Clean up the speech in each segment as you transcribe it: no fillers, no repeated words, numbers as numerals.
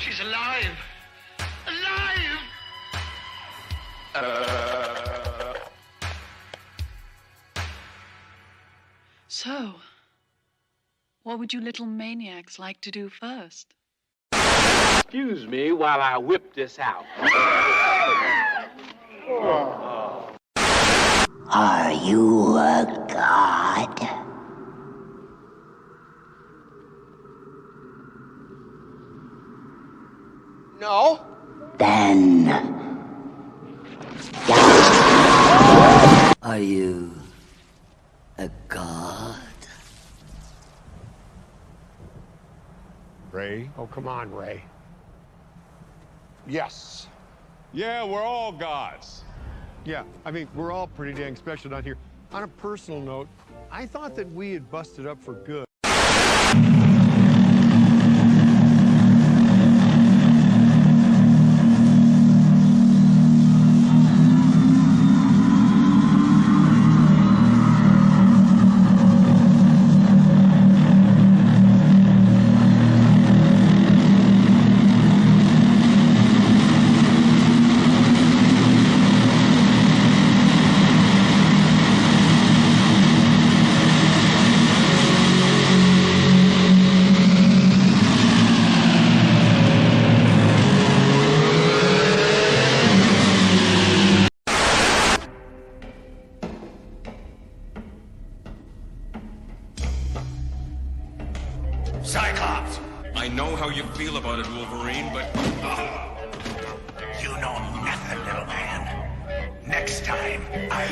She's alive. Alive! So, what would you little maniacs like to do first? Excuse me while I whip this out. Are you a god? No. Then... Are you a god? Ray? Oh, come on, Ray. Yes. Yeah, we're all gods. Yeah, I mean, we're all pretty dang special down here. On a personal note, I thought that we had busted up for good. Cyclops! I know how you feel about it, Wolverine, but... You know nothing, little man. Next time, I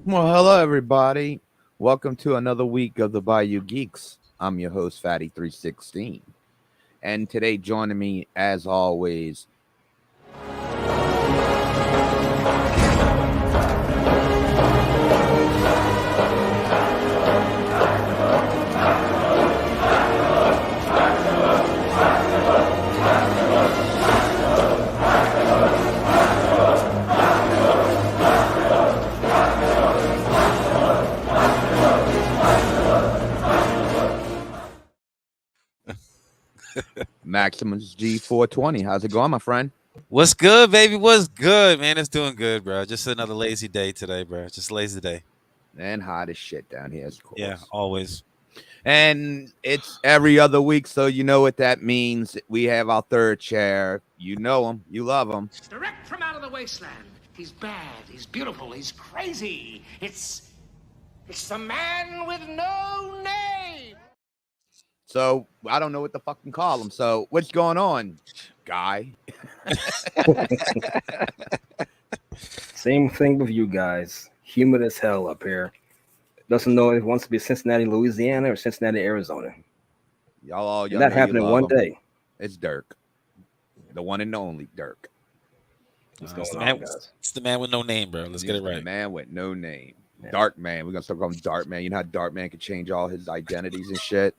Well, hello, everybody. Welcome to another week of the Bayou Geeks. I'm your host, Fatty316. And today, joining me, as always, Maximus G420. How's it going, my friend? What's good, baby? What's good, man? It's doing good, bro. Just another lazy day today, bro. Just a lazy day. And hot as shit down here, of course. Yeah, always. And it's every other week, so you know what that means. We have our third chair. You know him. You love him. direct from out of the wasteland. He's bad, he's beautiful, he's crazy. It's the man with no name. So I don't know what to fucking call him. So what's going on, guy? Same thing with you guys. Humid as hell up here. Doesn't know if it wants to be Cincinnati, Louisiana, or Cincinnati, Arizona. Y'all that happened in one day. It's Dirk, the one and only Dirk. What's It's going on, guys? the man with no name, bro. Let's get it The right. man with no name. Yeah. Dark Man. We're gonna start calling him Dark Man. You know how Dark Man could change all his identities and shit.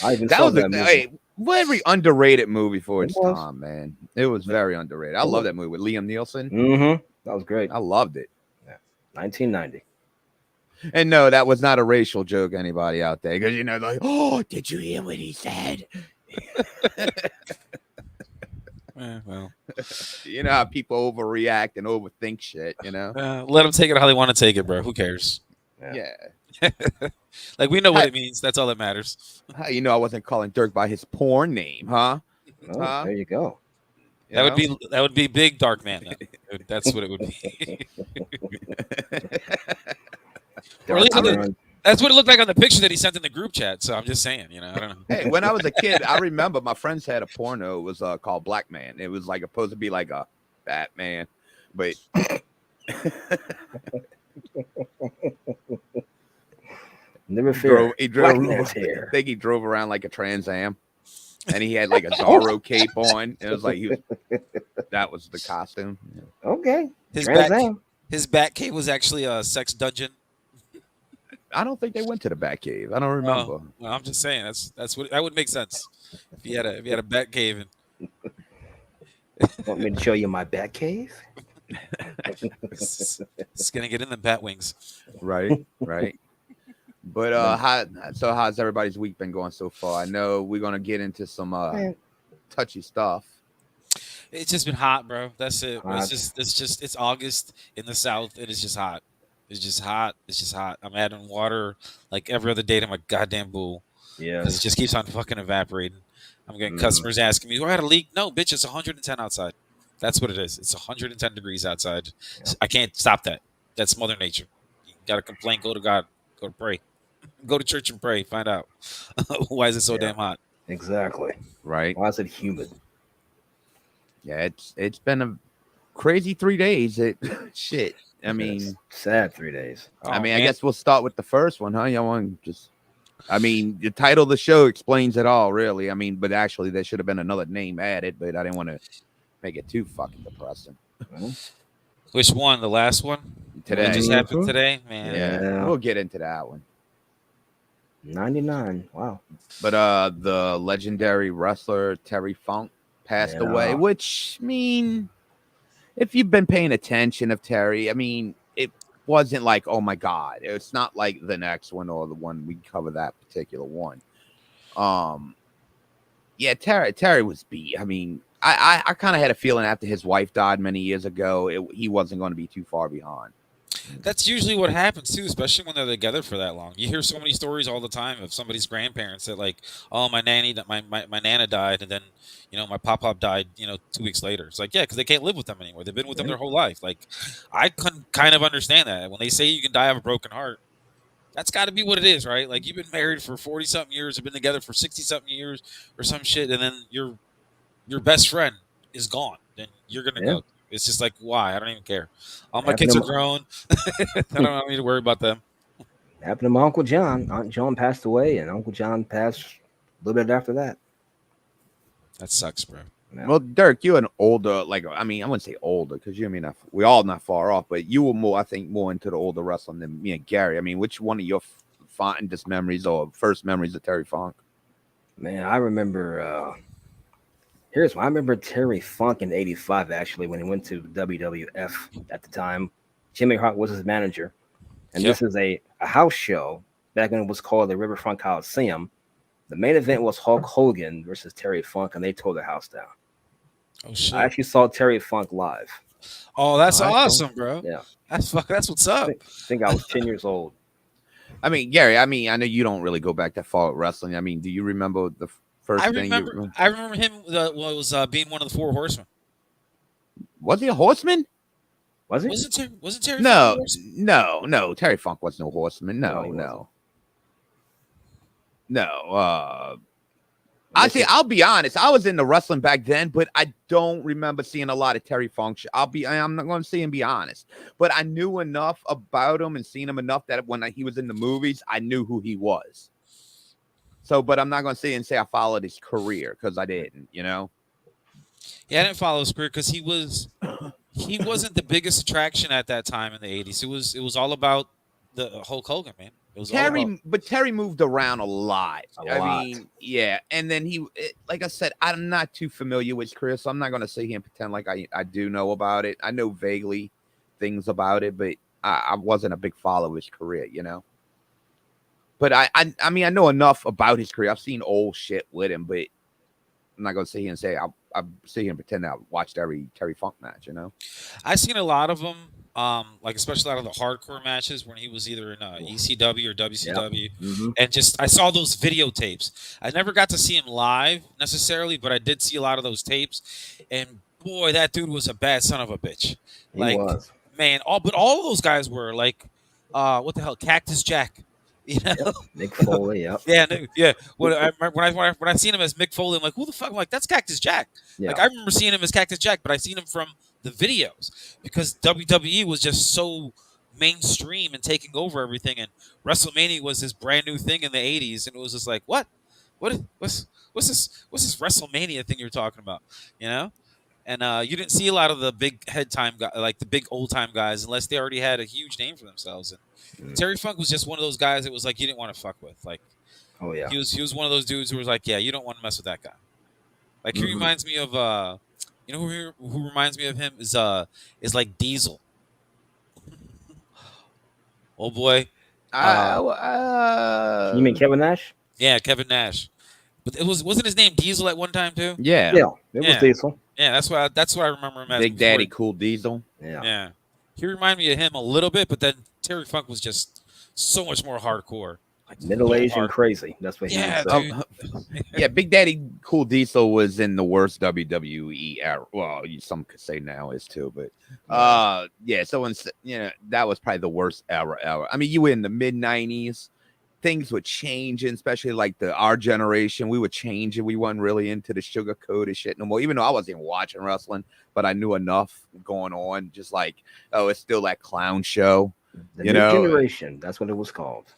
I even That saw was that a movie. very underrated movie for its It was. time, man. It was very underrated. I love that movie with Liam Neeson. Mm-hmm. That was great. I loved it. 1990. And no, that was not a racial joke, anybody out there, because you know, like, oh, did you hear what he said? Well, You know how people overreact and overthink shit. You know? let them take it how they want to take it, bro. Who cares? Yeah. Like, we know what it means. That's all that matters. How you know I wasn't calling Dirk by his porn name, huh? Oh, Huh? there you go. You That would be Big Dark Man. Then. That's what it would be. Or at least that's what it looked like on the picture that he sent in the group chat. So I'm just saying, you know, I don't know. Hey, when I was a kid, I remember my friends had a porno. It was called Black Man. It was like supposed to be like a Batman, but Never fear. he drove. Black man's I hair. think he drove around like a Trans Am. and he had like a Zorro cape on. It was like that was the costume. Yeah. Okay. His bat cave was actually a sex dungeon. I don't think they went to the Batcave. I don't remember. Well, I'm just saying that's what that would make sense if he had a bat cave. Want me to show you my bat cave? It's gonna get in the bat wings. Right. But how's everybody's week been going so far? I know we're gonna get into some touchy stuff. It's just been hot, bro. That's it. It's August in the South, and it's just hot. It's just hot. I'm adding water like every other day to my goddamn pool. Yeah. Because it just keeps on fucking evaporating. I'm getting customers asking me, "Do I had a leak?" No, bitch. It's 110 outside. That's what it is. It's 110 degrees outside. Yeah. I can't stop that. That's Mother Nature. You got to complain. Go to God. Go to pray. Go to church and pray. Find out why is it so damn hot. Exactly. Right. Why is it humid? Yeah, it's been a crazy 3 days. Shit. I mean, sad 3 days. I guess we'll start with the first one, huh? Y'all want just? I mean, the title of the show explains it all, really. I mean, but actually, there should have been another name added, but I didn't want to make it too fucking depressing. Which one? The last one? Today. What just happened today, man. Yeah, we'll get into that one. 99. Wow. But the legendary wrestler Terry Funk passed away, which, I mean, if you've been paying attention of Terry, I mean, it wasn't like, oh my God, it's not like the next one or the one we cover that particular one. Yeah, Terry was beat. I mean, I kind of had a feeling after his wife died many years ago, he wasn't going to be too far behind. That's usually what happens too, especially when they're together for that long. You hear so many stories all the time of somebody's grandparents that like, oh, my nana died, and then my pop died 2 weeks later. It's like, yeah, because they can't live with them anymore. They've been with them their whole life. Like, I can kind of understand that when they say you can die of a broken heart. That's got to be what it is, right? Like, you've been married for 40-something years, have been together for 60-something years or some shit, and then your best friend is gone. Then you're gonna go. It's just like, why? I don't even care. All my kids are grown. I don't need to worry about them. Happened to my Uncle John. Aunt John passed away, and Uncle John passed a little bit after that. That sucks, bro. Yeah. Well, Dirk, you're an older, I wouldn't say older because we all not far off, but you were more into the older wrestling than me and Gary. I mean, which one of your fondest memories or first memories of Terry Funk? Man, I remember. I remember Terry Funk in '85 actually when he went to WWF at the time. Jimmy Hart was his manager, and this is a house show back when it was called the Riverfront Coliseum. The main event was Hulk Hogan versus Terry Funk, and they tore the house down. Oh shit! I actually saw Terry Funk live. Oh, that's awesome, bro. Yeah, that's what's up. I think I was 10 years old. I mean, Gary, I know you don't really go back that far with wrestling. I mean, do you remember the first thing? I remember him. Being one of the Four Horsemen. Was he a horseman? Was he? Wasn't Terry? No. Terry Funk was no horseman. No. I'll be honest. I was into wrestling back then, but I don't remember seeing a lot of Terry Funk. I'm not going to say and be honest, but I knew enough about him and seen him enough that when he was in the movies, I knew who he was. So, but I'm not going to say I followed his career because I didn't, Yeah, I didn't follow his career because he wasn't the biggest attraction at that time in the 80s. It was all about the Hulk Hogan, man. But Terry moved around a lot. I mean, yeah. And then like I said, I'm not too familiar with his career, so I'm not going to sit here and pretend like I do know about it. I know vaguely things about it, but I wasn't a big follower of his career, But I mean, I know enough about his career. I've seen old shit with him, but I'm not going to sit here and say I sit here and pretend that I watched every Terry Funk match, I've seen a lot of them. Especially a lot of the hardcore matches when he was either in ECW or WCW. Mm-hmm. And I saw those videotapes. I never got to see him live necessarily, but I did see a lot of those tapes. And boy, that dude was a bad son of a bitch. He was. Man, all of those guys were what the hell, Cactus Jack. Yep. Mick Foley, yep. Yeah. When I seen him as Mick Foley, I'm like, who the fuck? I'm like, that's Cactus Jack. Yeah. I remember seeing him as Cactus Jack, but I seen him from the videos because WWE was just so mainstream and taking over everything, and WrestleMania was this brand new thing in the 80s, and it was just like, what's What's this WrestleMania thing you're talking about? You know. And you didn't see a lot of the big head time guys, like the big old time guys, unless they already had a huge name for themselves. And Terry Funk was just one of those guys that was like you didn't want to fuck with. Like, oh yeah, he was one of those dudes who was like, yeah, you don't want to mess with that guy. Like he reminds me of you know who reminds me of him is like Diesel. Oh boy, you mean Kevin Nash? Yeah, Kevin Nash. But wasn't his name Diesel at one time too? Yeah, it was Diesel. Yeah, that's what I remember him as. Big Daddy Cool Diesel. Yeah. He reminded me of him a little bit, but then Terry Funk was just so much more hardcore. Like Middle-aged and crazy. That's what he was. Yeah, Big Daddy Cool Diesel was in the worst WWE era. Well, some could say now is too, but yeah. So that was probably the worst era ever. I mean, you were in the mid-90s. Things would change, and especially like our generation, we would change, and we weren't really into the sugar-coated shit no more. Even though I wasn't even watching wrestling, but I knew enough going on. Just like, oh, it's still that clown show. The new generation. That's what it was called.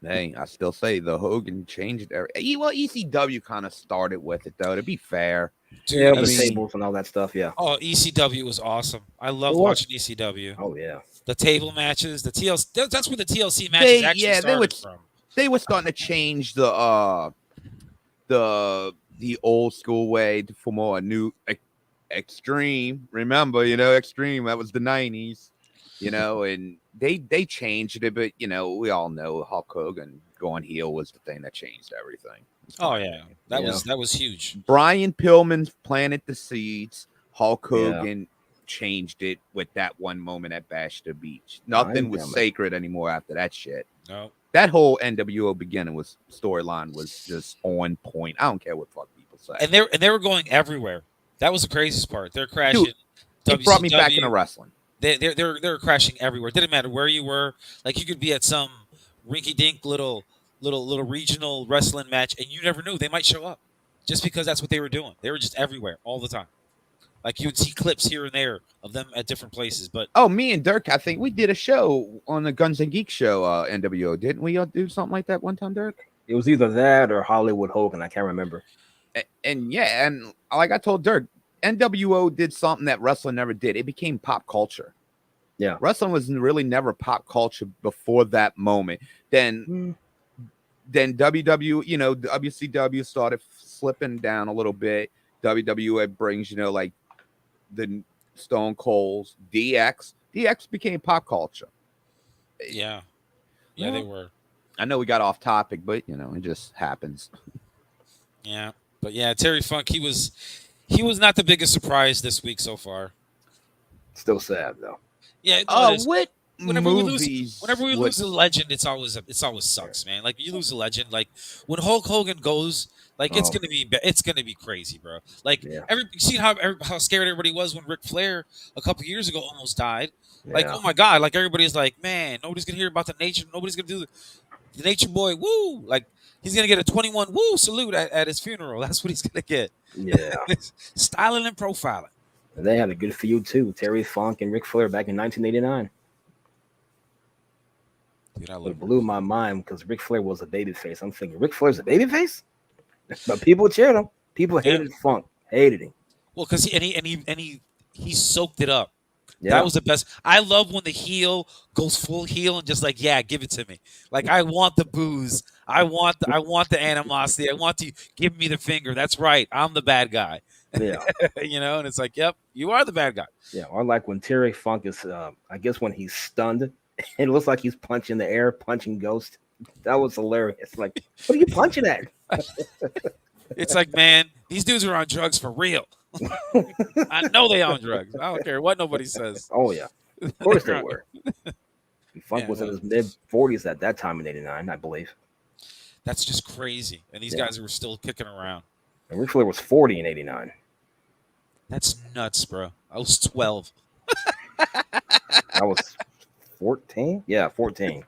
Hey, I still say the Hogan changed it. Well, ECW kind of started with it, though. To be fair, yeah, the tables and all that stuff. Yeah. Oh, ECW was awesome. I loved watching ECW. Oh yeah. The table matches, the TLC. That's where the TLC matches actually started from. They were starting to change the old school way for more new extreme. Remember, extreme. That was the 90s. And they changed it, but we all know Hulk Hogan going heel was the thing that changed everything. Oh yeah, that was huge. Brian Pillman planted the seeds. Hulk Hogan changed it with that one moment at Bash the Beach. Nothing was sacred anymore after that shit. No, that whole NWO beginning storyline was just on point. I don't care what fuck people say. And they were going everywhere. That was the craziest part. They're crashing. Dude, it brought me back into wrestling. They're crashing everywhere. It didn't matter where you were. Like you could be at some rinky-dink little regional wrestling match, and you never knew they might show up, just because that's what they were doing. They were just everywhere all the time. Like you would see clips here and there of them at different places. But me and Dirk, I think we did a show on the Guns and Geeks show, NWO, didn't we? Do something like that one time, Dirk? It was either that or Hollywood Hogan. I can't remember. And like I told Dirk, NWO did something that wrestling never did. It became pop culture. Yeah, wrestling was really never pop culture before that moment. Then WCW started slipping down a little bit. WWE brings like the Stone Colds, DX. DX became pop culture. Yeah, they were. I know we got off topic, but it just happens. Yeah, but yeah, Terry Funk, he was not the biggest surprise this week so far. Still sad though. Yeah. What whenever movies? We lose a legend, it's always sucks, man. Like you lose a legend, like when Hulk Hogan goes, like it's gonna be crazy, bro. Like you see how scared everybody was when Ric Flair a couple years ago almost died. Yeah. Like oh my god, like everybody's like, man, nobody's gonna hear about the Nature. Nobody's gonna do the Nature Boy. Woo! Like he's gonna get a 21 woo salute at his funeral. That's what he's gonna get. Yeah, styling and profiling. And they had a good feud too, Terry Funk and Ric Flair back in 1989. Dude, it blew my mind because Ric Flair was a babyface. I'm thinking Ric Flair's a babyface, but people cheered him. People hated Funk, hated him. Well, because he soaked it up. Yeah. That was the best. I love when the heel goes full heel and just like, yeah, give it to me. Like I want the booze. I want the animosity. I want you give me the finger. That's right. I'm the bad guy. Yeah. And it's like, yep, you are the bad guy. Yeah. Or like when Terry Funk is, I guess when he's stunned, it looks like he's punching the air, punching Ghost. That was hilarious. Like, what are you punching at? It's like, man, these dudes are on drugs for real. I know they on drugs. I don't care what nobody says. Oh yeah, of course they were. Funk was in his mid-40s at that time in '89, I believe. That's just crazy. And these guys were still kicking around. And Ric Flair was 40 in '89. That's nuts, bro. I was 12. I was 14. Yeah, 14.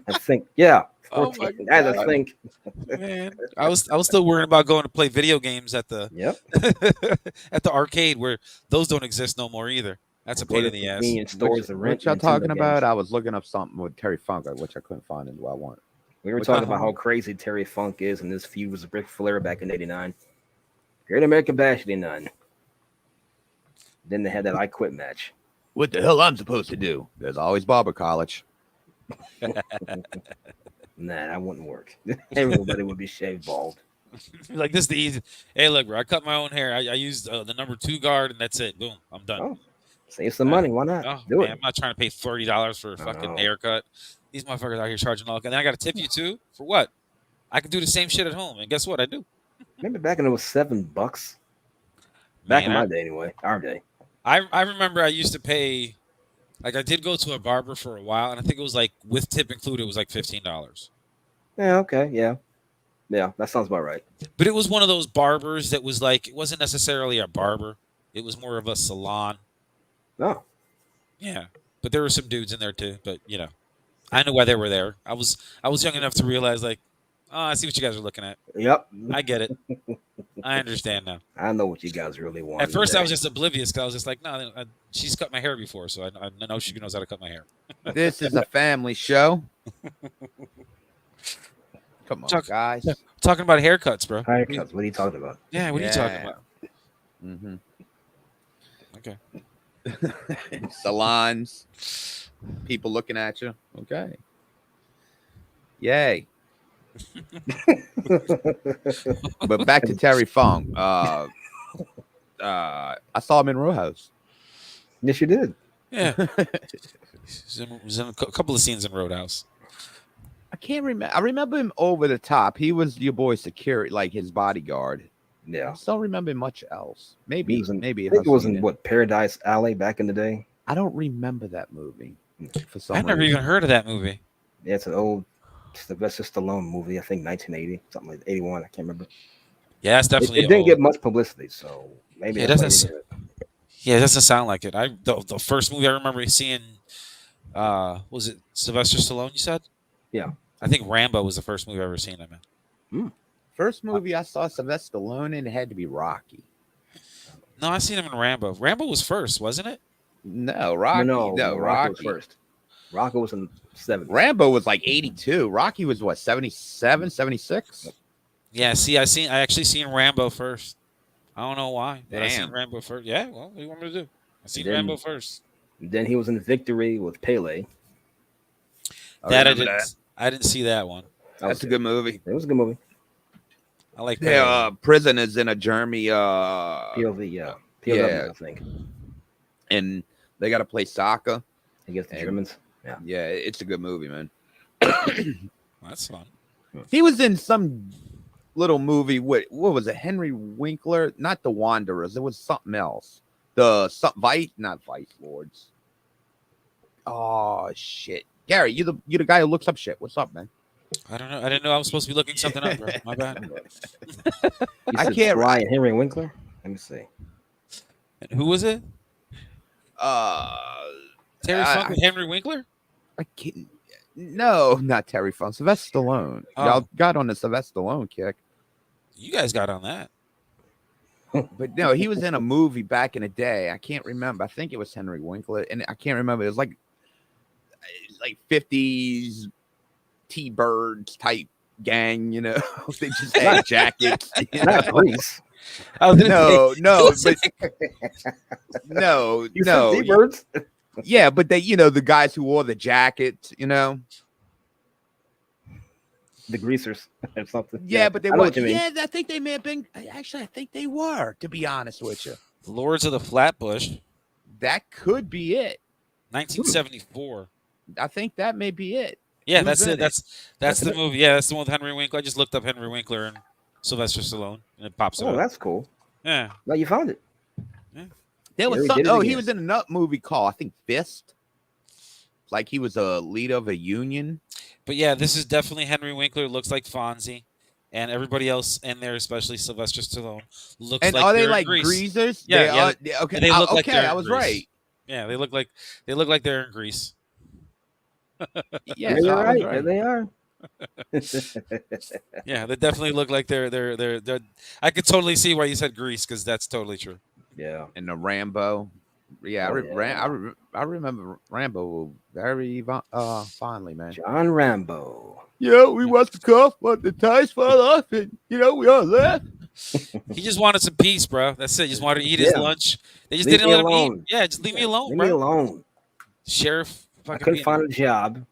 I think. Yeah. 14. I think. Man, I was still worrying about going to play video games at the at the arcade where those don't exist no more either. That's a pain in the ass. Stores what y'all talking about? I was looking up something with Terry Funk, which I couldn't find what I wanted. We were What's talking that? about how crazy Terry Funk is, and this feud was Ric Flair back in '89. Great American Bash '89. Then they had that I Quit match. What the hell I'm supposed to do? There's always barber college. Nah, that wouldn't work. Everybody would be shaved bald. Like, this is the easy. Hey, look, bro, I cut my own hair. I used the number 2 guard, and that's it. Boom, I'm done. Oh, save some money. Why not? Oh, Do man, it. I'm not trying to pay $30 for a fucking know. haircut. These motherfuckers out here charging all. And then I got to tip you too for what? I could do the same shit at home, and guess what? I do. Remember back when it was $7? Back in Man, my day, anyway. Our day. I remember I used to pay. Like, I did go to a barber for a while, and I think it was like with tip included, it was like $15. Yeah. Okay. Yeah. Yeah. That sounds about right. But it was one of those barbers that was like, it wasn't necessarily a barber. It was more of a salon. Oh. Yeah. But there were some dudes in there too. But, you know, I knew why they were there. I was young enough to realize, like, oh, I see what you guys are looking at. Yep. I get it. I understand now. I know what you guys really want. At first, I was just oblivious because I was just like, no, she's cut my hair before, so I know she knows how to cut my hair. This is a family show. Come on, guys. Talking about haircuts, bro. Haircuts. What are you talking about? Yeah, what are you talking about? Mm-hmm. Okay. Salons, people looking at you. Okay. Yay. But back to Terry Funk. I saw him in Roadhouse. Yes, you did. Yeah. He was in a couple of scenes in Roadhouse. I can't remember. I remember him over the top. He was your boy security, like his bodyguard. Yeah. I don't remember much else. Maybe I think if it was in seen what, Paradise Alley back in the day. I don't remember that movie. For some I've never reason. even heard of that movie. Yeah, it's an old Sylvester Stallone movie. I think 1980, something like 81. I can't remember. Yeah, that's definitely. It didn't get much publicity, so maybe Yeah, it that's why doesn't. you did it. Yeah, it doesn't sound like it. The first movie I remember seeing, was it Sylvester Stallone? You said? Yeah. I think Rambo was the first movie I ever seen him in. First movie I saw Sylvester Stallone in, it had to be Rocky. No, I seen him in Rambo. Rambo was first, wasn't it? No, Rocky. No, No, Rocky was Rocky. first. Rocky was in 70s. Rambo was like 82. Rocky was what, 77, 76? Yeah. See, I actually seen Rambo first. I don't know why, but I seen Damn. Rambo first. Yeah. Well, what do you want me to do? I seen Then- Rambo first. Then he was in Victory with Pele. I didn't see that one. That's a good movie. It was a good movie. I like They're prisoners in a Germany. POV, yeah. POW, yeah. I think. And they got to play soccer. Against the Germans. Yeah. Yeah, it's a good movie, man. That's fun. He was in some little movie with, what was it, Henry Winkler? Not The Wanderers. It was something else. Not Vice Lords. Oh, shit. Gary, you the guy who looks up shit. What's up, man? I don't know. I didn't know I was supposed to be looking something up, bro. My bad. I can't. Ryan Henry Winkler. Let me see. And who was it? Terry Funk with Henry Winkler? I can't, no, not Terry Funk. Sylvester Stallone. Oh. Y'all got on the Sylvester Stallone kick. You guys got on that. But no, he was in a movie back in the day. I can't remember. I think it was Henry Winkler, and I can't remember. It was like 50s T-Birds type gang, you know. They just had jackets. You know? Not Grease. No, but no. T-Birds? Yeah, but they, you know, the guys who wore the jackets, you know. The Greasers or something. Yeah, but they I know were. what you mean. Yeah, I think they may have been. Actually, I think they were. To be honest with you, Lords of the Flatbush, that could be it. 1974. I think that may be it. Yeah, Who's that's in it. That's the movie. Yeah, that's the one with Henry Winkler. I just looked up Henry Winkler and Sylvester Stallone, and it pops it Oh, up. that's cool. Yeah. No, you found it. There was Yeah, we some. did it Oh, he again. was in another movie called, I think, Fist. Like he was a leader of a union. But yeah, this is definitely Henry Winkler. Looks like Fonzie, and everybody else in there, especially Sylvester Stallone, looks And like are they they're in like Grease. greasers? Yeah, They yeah. are- yeah, okay. And they look like okay, they're in I was Grease. right. Yeah, they look like they're in Grease. Yes, Yeah, I you're was right. right. There they are. Yeah, they definitely look like they're. I could totally see why you said Grease because that's totally true. Yeah. And the Rambo. Yeah, Oh, I remember Rambo very fondly, man. John Rambo. Yeah, we watched the cuff, but the ties fell off, and we all left. He just wanted some peace, bro. That's it. Just wanted to eat his Yeah. lunch. They just Leave didn't me let him eat. alone. Yeah, just leave me alone, Leave me bro. alone. Sheriff I fucking couldn't being find a job,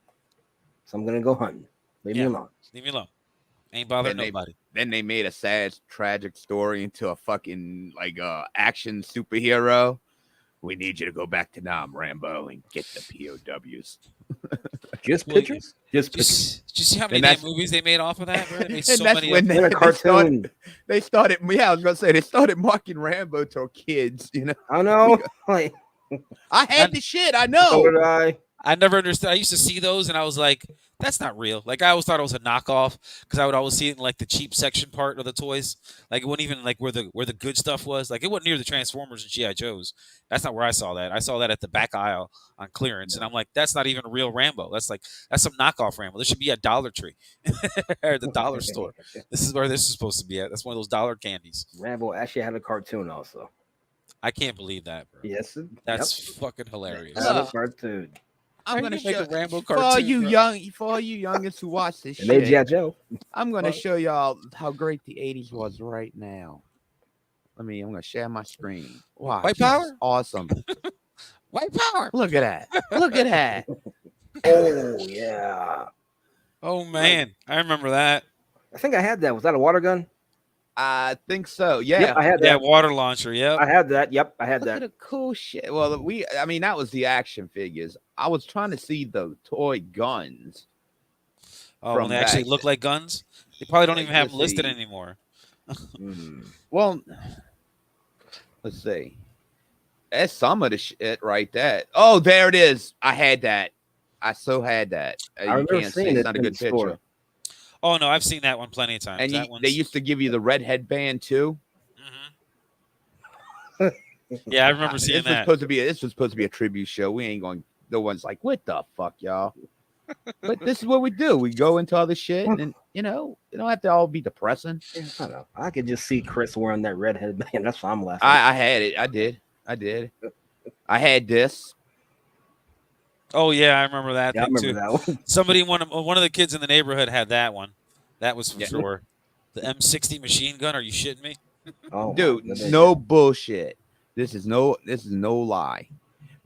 so I'm gonna go hunting. Leave me yeah. alone. Leave me alone. Ain't bothering nobody. Then they made a sad, tragic story into a fucking action superhero. We need you to go back to Nam, Rambo, and get the POWs. Just Well, pictures? Just pictures. Did you see how many And damn that's- movies they made off of that, bro? They made And so that's many. when In a cartoon. they started. Yeah, I was gonna say they started marking Rambo to kids. I know. Like, I had the shit. I know. so did I. I never understood. I used to see those, and I was like, "That's not real." Like I always thought it was a knockoff because I would always see it in like the cheap section part of the toys. Like it wasn't even like where the good stuff was. Like it wasn't near the Transformers and GI Joes. That's not where I saw that. I saw that at the back aisle on clearance, and I'm like, "That's not even a real Rambo. That's some knockoff Rambo. This should be at Dollar Tree or the dollar store. This is where this is supposed to be at. That's one of those dollar candies." Rambo actually had a cartoon also. I can't believe that, bro. Yes. That's fucking hilarious. Had a cartoon. I'm How gonna you make show a Rambo for all cartoon, you bro? youngins who watch this And they shit. G.I. Joe. I'm gonna show y'all how great the '80s was right now. I'm gonna share my screen. Wow, White this is power? awesome. White power. Look at that. Look at that. Oh yeah. Oh man, I remember that. I think I had that. Was that a water gun? I think so. Yeah. Yep, I had Yeah, that. water launcher. Yep. I had that. Yep, I had Look at that. the cool shit. Well, that was the action figures. I was trying to see the toy guns. Oh, when from they actually back look like guns. They probably don't Like, even have let's them listed see. anymore. Well, let's see. That's some of the shit right there. Oh, there it is. I had that. I so had that. I You remember can't see. seeing It's it not a in good the store. picture. Oh no, I've seen that one plenty of times. And That they one's used to give you the red headband too. yeah, I remember seeing that. This was supposed to be a tribute show. We ain't going. No one's like, what the fuck, y'all? But this is what we do. We go into other shit, and you don't have to all be depressing. Yeah, I don't know. I could just see Chris wearing that red headband. That's why I'm laughing. I had it. I did. I had this. Oh yeah, I remember that Yeah, I thing remember too. that one. Somebody, one of the kids in the neighborhood had that one. That was for Yeah. sure. The M60 machine gun. Are you shitting me? Oh, Dude, wow. no bullshit. This is no lie.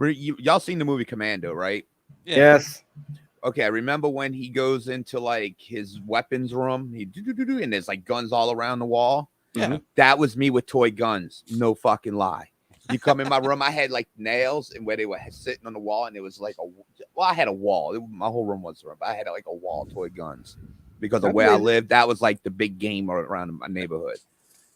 Y'all seen the movie Commando, right? Yeah. Yes. Okay, I remember when he goes into like his weapons room, and there's like guns all around the wall. Yeah. That was me with toy guns. No fucking lie. You come in my room, I had like nails and where they were sitting on the wall, and it was like I had a wall. My whole room was a room, but I had like a wall of toy guns because of where I lived. That was like the big game around my neighborhood.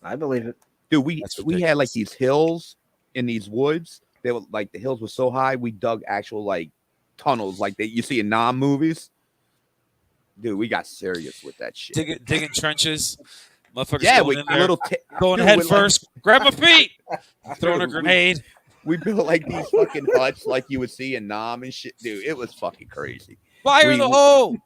I believe it. Dude, we That's had like ridiculous. these hills in these woods. They were like the hills were so high, we dug actual like tunnels like that you see in movies. Dude, we got serious with that shit. Digging trenches. Motherfuckers Yeah, going we in a there, little going dude, head we're like- first. Grab my feet. Throwing a Dude, grenade. We built like these fucking huts like you would see in Nam and shit. Dude, it was fucking crazy. Fire in the hole.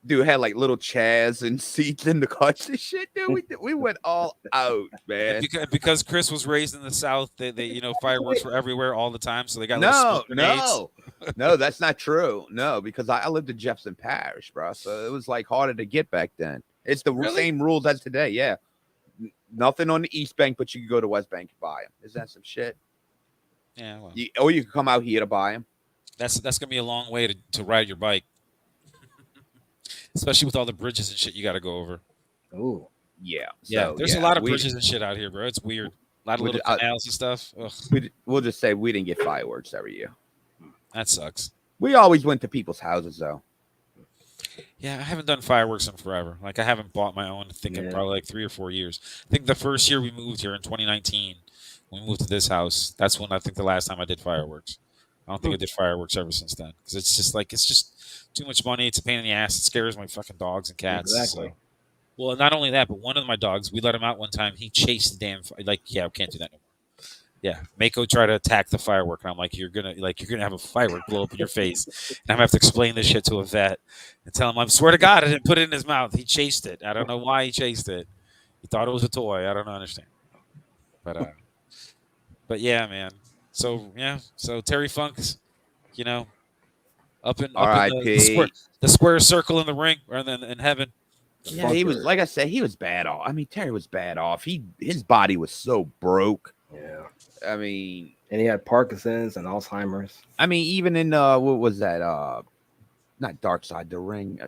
Dude, had like little chairs and seats in the huts and shit. Dude, we went all out, man. Because Chris was raised in the South, they fireworks were everywhere all the time, so they got little No, smoke grenades. no, that's not true. No, because I lived in Jefferson Parish, bro. So it was like harder to get back then. It's the Really? same rules as today. Yeah, nothing on the East Bank, but you can go to West Bank and buy them. Isn't that some shit? Yeah, well, Or you can come out here to buy them. that's gonna be a long way to ride your bike, especially with all the bridges and shit you got to go over. Ooh. Yeah, Yeah, so, there's a yeah, lot of we- bridges and shit out here, bro. It's weird. A lot of We little did- canals and stuff. Ugh, We'll just say we didn't get fireworks every year. that sucks. We always went to people's houses though. Yeah, I haven't done fireworks in forever. Like I haven't bought my own. I think in Yeah. probably like 3 or 4 years. I think the first year we moved here in 2019, when we moved to this house, that's when I think the last time I did fireworks. I don't think I did fireworks ever since then because it's just too much money. It's a pain in the ass. It scares my fucking dogs and cats. Exactly. So. Well, not only that, but one of my dogs, we let him out one time. He chased the damn we can't do that no more. Yeah, Mako tried to attack the firework, and I'm like, you're gonna have a firework blow up in your face, and I'm gonna have to explain this shit to a vet and tell him, I swear to God, I didn't put it in his mouth. He chased it. I don't know why he chased it. He thought it was a toy. I don't understand. But But yeah, man. So yeah, so Terry Funk's, you know, up in R.I.P. the square circle in the ring or in heaven. Yeah, he was, like I said, he was bad off. I mean, Terry was bad off. His body was so broke. Yeah. I mean, and he had Parkinson's and Alzheimer's. I mean, even in what was that? Not Dark Side the Ring.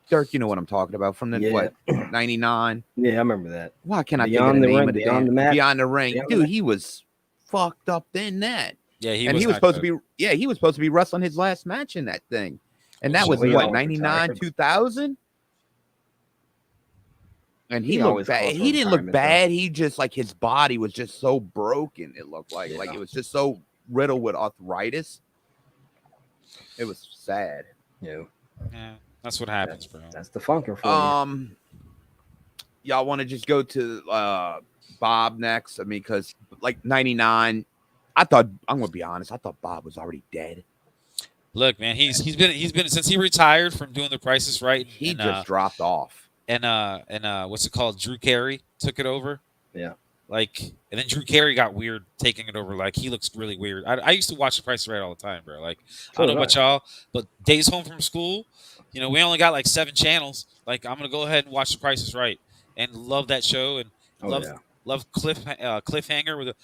Dirk, you know what I'm talking about from the what 99? Yeah, I remember that. Why can't I Beyond think of the the name Ring, of the Beyond the Mat? Beyond the Ring? Beyond the Dude, Mat? he was fucked up in that. Yeah, he was supposed to be. Yeah, he was supposed to be wrestling his last match in that thing, and that was what 99, 2000. And he looked bad. He didn't look bad. He just like his body was just so broken. It looked like it was just so riddled with arthritis. It was sad. Yeah. Yeah, that's what happens, bro. That's the funker for you. Y'all want to just go to Bob next? I mean, because like 99, I'm gonna be honest. I thought Bob was already dead. Look, man, he's been since he retired from doing The Price is Right. He just dropped off. And what's it called? Drew Carey took it over. Yeah. Like, and then Drew Carey got weird taking it over. Like, he looks really weird. I used to watch The Price is Right all the time, bro. Like, I don't know about y'all, but days home from school, you know, we only got like 7 channels. Like, I'm gonna go ahead and watch The Price is Right and love that show and love Cliffhanger with a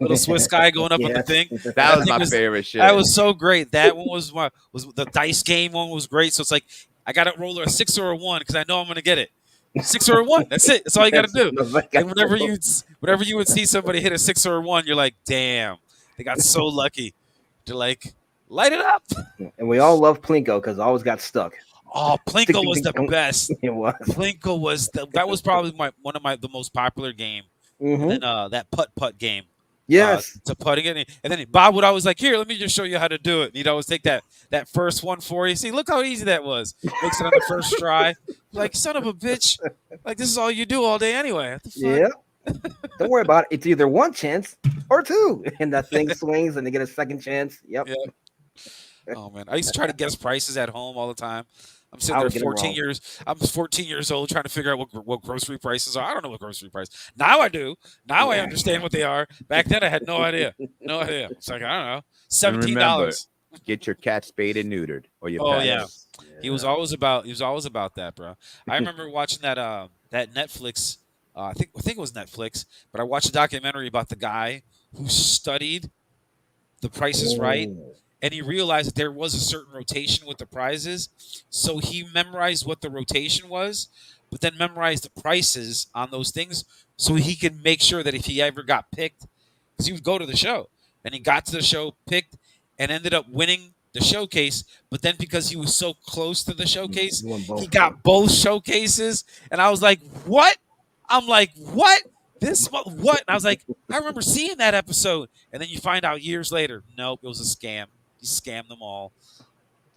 little Swiss guy going up on the thing. That was my favorite shit. That was so great. That one was the dice game one was great. So it's like I got to roll a 6 or a 1 because I know I'm going to get it. 6 or a 1. That's it. That's all you got to do. And whenever you would see somebody hit a 6 or a 1, you're like, damn, they got so lucky. They're like, light it up. And we all love Plinko because I always got stuck. Oh, Plinko was the best. It was. Plinko was that was probably one of the most popular game. Mm-hmm. And then that putt game. Yes. To putting it. And then Bob would always like, here, let me just show you how to do it. And he'd always take that first one for you. See, look how easy that was. Makes it on the first try. Like, son of a bitch. Like, this is all you do all day anyway. Yeah. Don't worry about it. It's either one chance or 2. And that thing swings and they get a second chance. Yep. Oh, man. I used to try to guess prices at home all the time. I'm sitting there 14 years. I'm 14 years old trying to figure out what grocery prices are. I don't know what grocery price. Now I do. Now I understand what they are. Back then I had no idea. No idea. It's like, I don't know. $17. Get your cat spayed and neutered. Or your pet. Yeah. Yeah. He was always about that, bro. I remember watching that Netflix. I think it was Netflix, but I watched a documentary about the guy who studied The Price is Right. And he realized that there was a certain rotation with the prizes. So he memorized what the rotation was, but then memorized the prices on those things so he could make sure that if he ever got picked, because he would go to the show, and he got to the show, picked, and ended up winning the showcase. But then because he was so close to the showcase, he got both showcases. And I was like, what? I'm like, what? What? And I was like, I remember seeing that episode. And then you find out years later, nope, it was a scam. He scammed them all.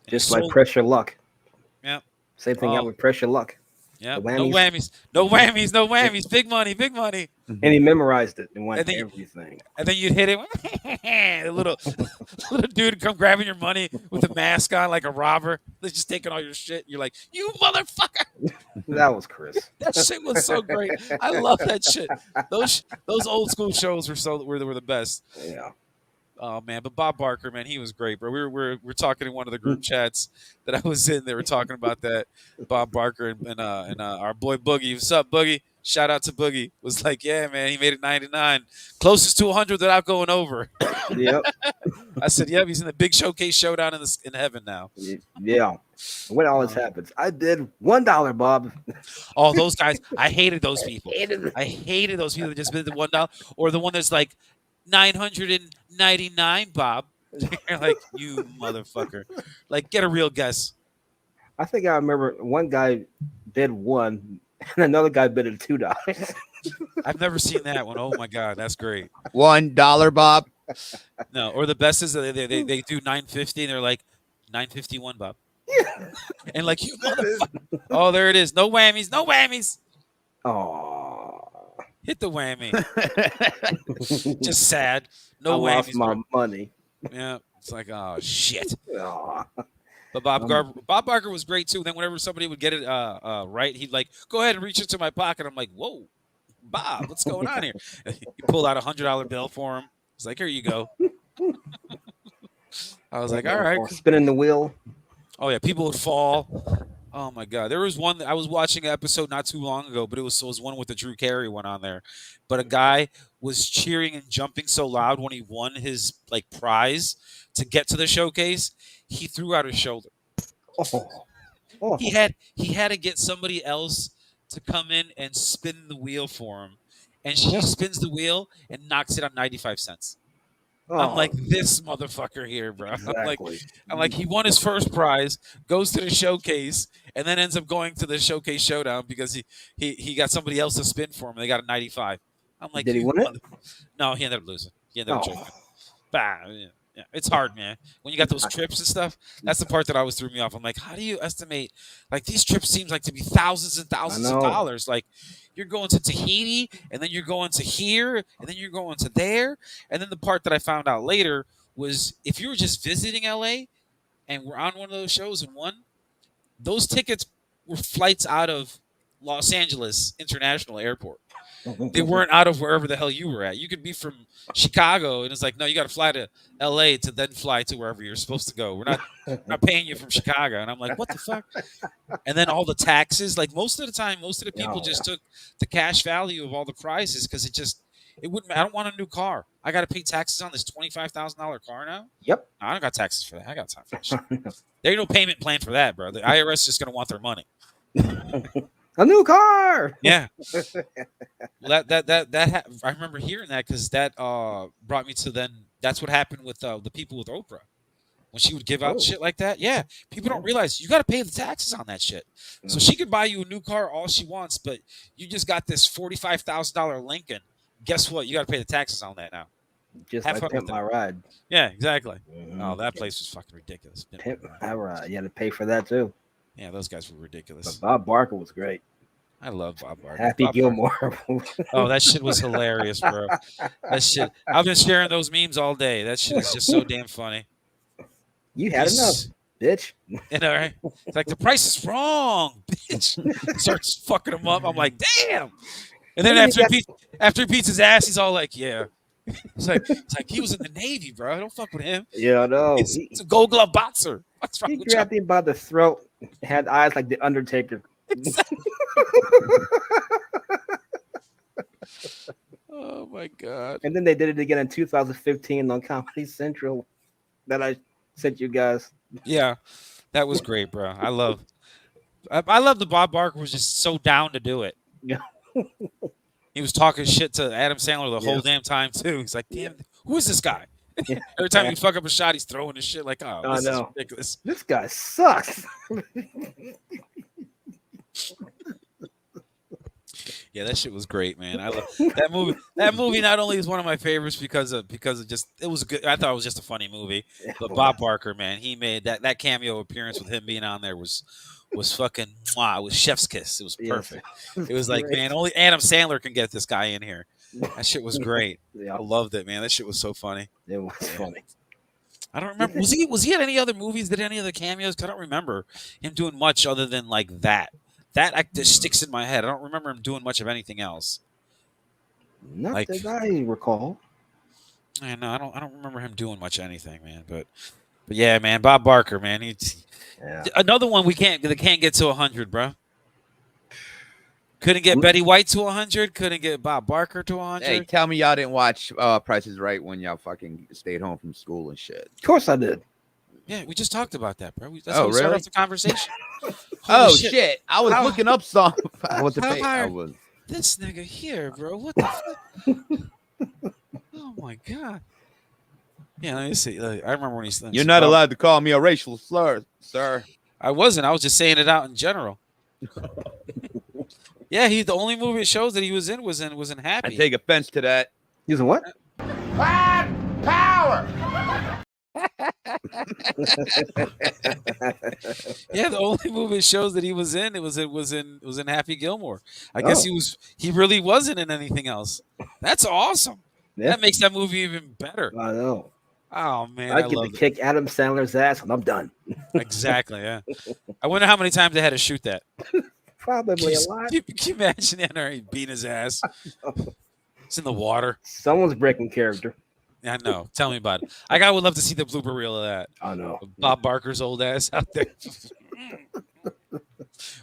Just like Pressure Luck. Yeah. Same thing out with Pressure Luck. Yeah. No whammies. No whammies. No whammies. Big money. Big money. And he memorized it and won everything. And then you'd hit it. A little dude come grabbing your money with a mask on like a robber. They're just taking all your shit. You're like, you motherfucker. That was Chris. That shit was so great. I love that shit. Those old school shows were the best. Yeah. Oh man, but Bob Barker, man, he was great, bro. We're talking in one of the group chats that I was in. They were talking about that Bob Barker and our boy Boogie. What's up, Boogie? Shout out to Boogie. Was like, yeah, man, he made it 99, closest to 100 without going over. Yep. I said, yep, he's in the big showcase showdown in heaven now. Yeah. When all this happens, I did $1, Bob. Oh, those guys! I hated those people. I hated those people that just bid the $1 or the one that's like 999, Bob. You're like, you motherfucker. Like, get a real guess. I think I remember one guy bid 1 and another guy bid at $2. I've never seen that one. Oh my god, that's great. $1, Bob. No, or the best is they do 950 and they're like 951, Bob. And like, you motherfucker. Oh, there it is. No whammies. No whammies. Oh. Hit the whammy. Just sad. No I whammies. lost my money. Yeah, it's like, oh shit. Oh. But Bob Barker was great too. Then whenever somebody would get it right, he'd like, go ahead and reach into my pocket. I'm like, whoa, Bob, what's going on here? He pulled out $100 bill for him. He's like, here you go. I was like, all right. Spinning the wheel. Oh, yeah, people would fall. Oh, my God. There was one, I was watching an episode not too long ago, but it was one with the Drew Carey one on there. But a guy was cheering and jumping so loud when he won his prize to get to the showcase, he threw out his shoulder. Oh. He had to get somebody else to come in and spin the wheel for him. And she spins the wheel and knocks it on 95 cents. Oh. I'm like, this motherfucker here, bro. Exactly. I'm like, he won his first prize, goes to the showcase, and then ends up going to the showcase showdown because he got somebody else to spin for him. And they got a 95. I'm like, did he win it? No, he ended up losing. He ended up choking. Bah, yeah, it's hard, man. When you got those trips and stuff, that's the part that always threw me off. I'm like, how do you estimate? Like, these trips seems like to be thousands and thousands of dollars. Like, you're going to Tahiti, and then you're going to here, and then you're going to there. And then the part that I found out later was if you were just visiting LA and were on one of those shows and won, those tickets were flights out of Los Angeles International Airport. They weren't out of wherever the hell you were at. You could be from Chicago, and it's like, no, you got to fly to L.A. to then fly to wherever you're supposed to go. We're not paying you from Chicago. And I'm like, what the fuck? And then all the taxes. Like, most of the time, most of the people just took the cash value of all the prizes because it wouldn't. I don't want a new car. I got to pay taxes on this $25,000 car now. Yep. No, I don't got taxes for that. I got time for that shit. There ain't no payment plan for that, bro. The IRS is just gonna want their money. A new car. Yeah. Well, I remember hearing that because that brought me to then. That's what happened with the people with Oprah when she would give out shit like that. Yeah, people don't realize you got to pay the taxes on that shit. So she could buy you a new car all she wants, but you just got this $45,000 Lincoln. Guess what? You got to pay the taxes on that now. Just like Pimp My Ride. Yeah, exactly. Oh, that place was fucking ridiculous. Pimp My Ride. You had to pay for that too. Yeah, those guys were ridiculous. But Bob Barker was great. I love Bob Barker. Happy Bob Gilmore. Oh, that shit was hilarious, bro. That shit. I've been sharing those memes all day. That shit is just so damn funny. You had enough, bitch. You know, right? It's like, the price is wrong, bitch. Starts fucking him up. I'm like, damn. And then after he beats his ass, he's all like, yeah. It's like he was in the Navy, bro. Don't fuck with him. Yeah, I know. He's a Gold Glove boxer. What's wrong he with grabbed him by the throat, had eyes like the Undertaker. Exactly. Oh my god! And then they did it again in 2015 on Comedy Central that I sent you guys. Yeah, that was great, bro. I love the Bob Barker was just so down to do it. Yeah. He was talking shit to Adam Sandler the whole damn time too. He's like, damn, who is this guy? Every time you fuck up a shot, he's throwing his shit like, oh, this is ridiculous. This guy sucks. Yeah, that shit was great, man. I love that movie. That movie not only is one of my favorites because of just it was good. I thought it was just a funny movie. But Bob Barker, man, he made that cameo appearance with him being on there was fucking mwah. It was chef's kiss. It was perfect. It was like, man, only Adam Sandler can get this guy in here. That shit was great. I loved it, man. That shit was so funny. It was funny. I don't remember. Was he at any other movies? Did any other cameos? I don't remember him doing much other than like that. That actor sticks in my head. I don't remember him doing much of anything else. Not like, that I recall. I know. I don't remember him doing much anything, man. But yeah, man. Bob Barker, man. He's another one that can't get to 100, bro. Couldn't get Betty White to 100. Couldn't get Bob Barker to 100. Hey, tell me y'all didn't watch Price is Right when y'all fucking stayed home from school and shit. Of course I did. Yeah, we just talked about that, bro. That's how we started off the conversation. Shit. I was looking up something. This nigga here, bro. What the fuck? Oh, my God. Yeah, let me see. I remember when he's... You're not allowed to call me a racial slur, sir. I wasn't. I was just saying it out in general. Yeah, the only movie it shows that he was in Happy. I take offense to that. He was in what? Black power. Yeah, the only movie it shows that he was in was in Happy Gilmore. I guess he really wasn't in anything else. That's awesome. Yeah. That makes that movie even better. I know. Oh man, I get to kick Adam Sandler's ass when I'm done. Exactly. Yeah. I wonder how many times they had to shoot that. Probably alive. Can you imagine NRA beating his ass? It's in the water. Someone's breaking character. I know. Tell me about it. I would love to see the blooper reel of that. I know. Bob Barker's old ass out there.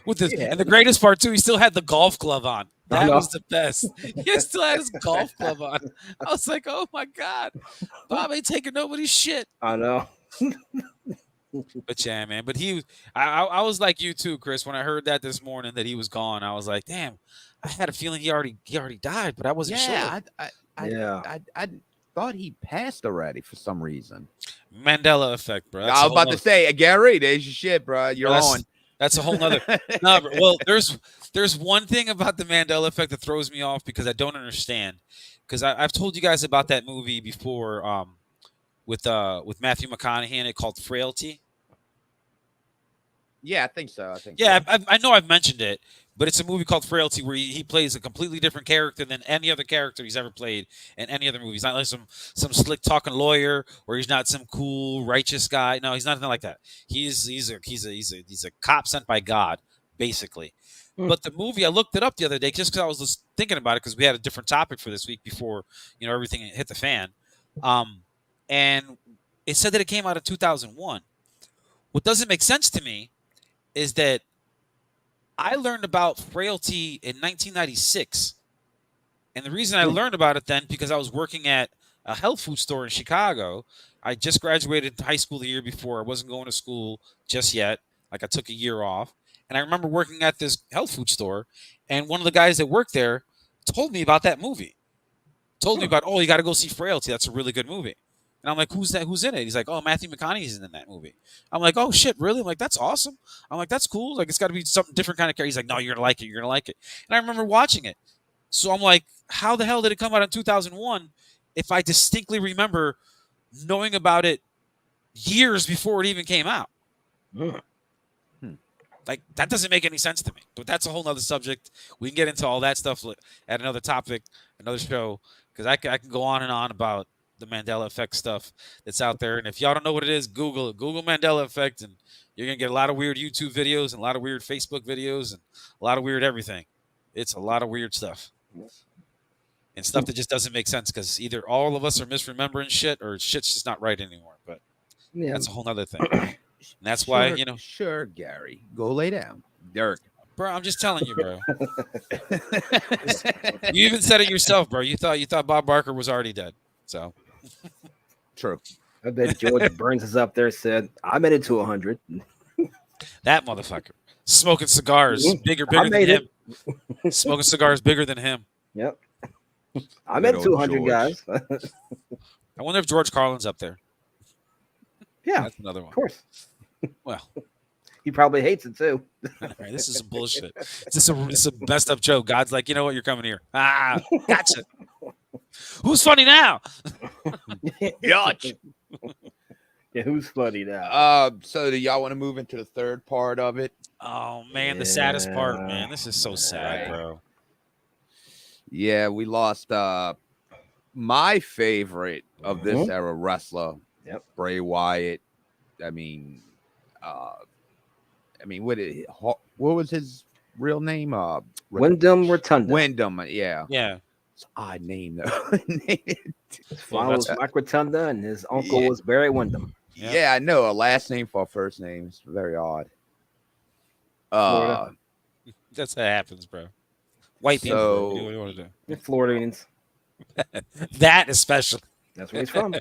With this, and the greatest part too, he still had the golf glove on. That was the best. He still had his golf glove on. I was like, oh my God, Bob ain't taking nobody's shit. I know. But yeah, man. But I was like you too, Chris. When I heard that this morning that he was gone, I was like, damn. I had a feeling he already died, but I wasn't sure. I thought he passed already for some reason. Mandela effect, bro. I was about to say, Gary, there's your shit, bro. You're on. That's a whole nother. No, bro, well, there's one thing about the Mandela effect that throws me off because I don't understand. Because I've told you guys about that movie before, with Matthew McConaughey in it called Frailty. Yeah, I think so. Yeah, I know I've mentioned it, but it's a movie called Frailty where he plays a completely different character than any other character he's ever played in any other movie. He's not like some slick talking lawyer, or he's not some cool righteous guy. No, he's nothing like that. He's a cop sent by God, basically. But the movie, I looked it up the other day just because I was just thinking about it because we had a different topic for this week before everything hit the fan, and it said that it came out in 2001. What doesn't make sense to me is that I learned about Frailty in 1996. And the reason I learned about it then, because I was working at a health food store in Chicago. I just graduated high school the year before. I wasn't going to school just yet. Like, I took a year off. And I remember working at this health food store, and one of the guys that worked there told me about that movie. Told me about, you got to go see Frailty. That's a really good movie. And I'm like, who's that? Who's in it? He's like, Matthew McConaughey's in that movie. I'm like, oh, shit, really? I'm like, that's awesome. I'm like, that's cool. Like, it's got to be something different kind of character. He's like, no, you're going to like it. You're going to like it. And I remember watching it. So I'm like, how the hell did it come out in 2001 if I distinctly remember knowing about it years before it even came out? Like, that doesn't make any sense to me. But that's a whole nother subject. We can get into all that stuff at another topic, another show, because I can go on and on about the Mandela effect stuff that's out there. And if y'all don't know what it is, Google it. Google Mandela effect, and you're going to get a lot of weird YouTube videos and a lot of weird Facebook videos and a lot of weird everything. It's a lot of weird stuff. And stuff that just doesn't make sense because either all of us are misremembering shit or shit's just not right anymore. But that's a whole nother thing. And that's why, Sure, Gary. Go lay down. Dirk. Bro, I'm just telling you, bro. You even said it yourself, bro. You thought Bob Barker was already dead. So true. I bet George Burns is up there said, I made it to 100. That motherfucker. Smoking cigars bigger than him. Smoking cigars bigger than him. Yep. I made it to 100, guys. I wonder if George Carlin's up there. Yeah. That's another one. Of course. Well. He probably hates it too. Right, this is some bullshit. It's a messed up joke. God's like, you know what? You're coming here. Gotcha. Who's funny now? Gotcha. Yeah, who's funny now? So do y'all want to move into the third part of it? Oh man, the saddest part, man. This is so sad, bro. Yeah, we lost my favorite of this era wrestler. Yep. Bray Wyatt. What was his real name? Wyndham Rotunda. Wyndham, yeah. Yeah. It's an odd name though. His father was Mike Rotunda and his uncle was Barry Wyndham. Yep. Yeah, I know. A last name for a first name. It's very odd. That's what happens, bro. White people. What do you want to do? Floridians. That especially. That's where he's from.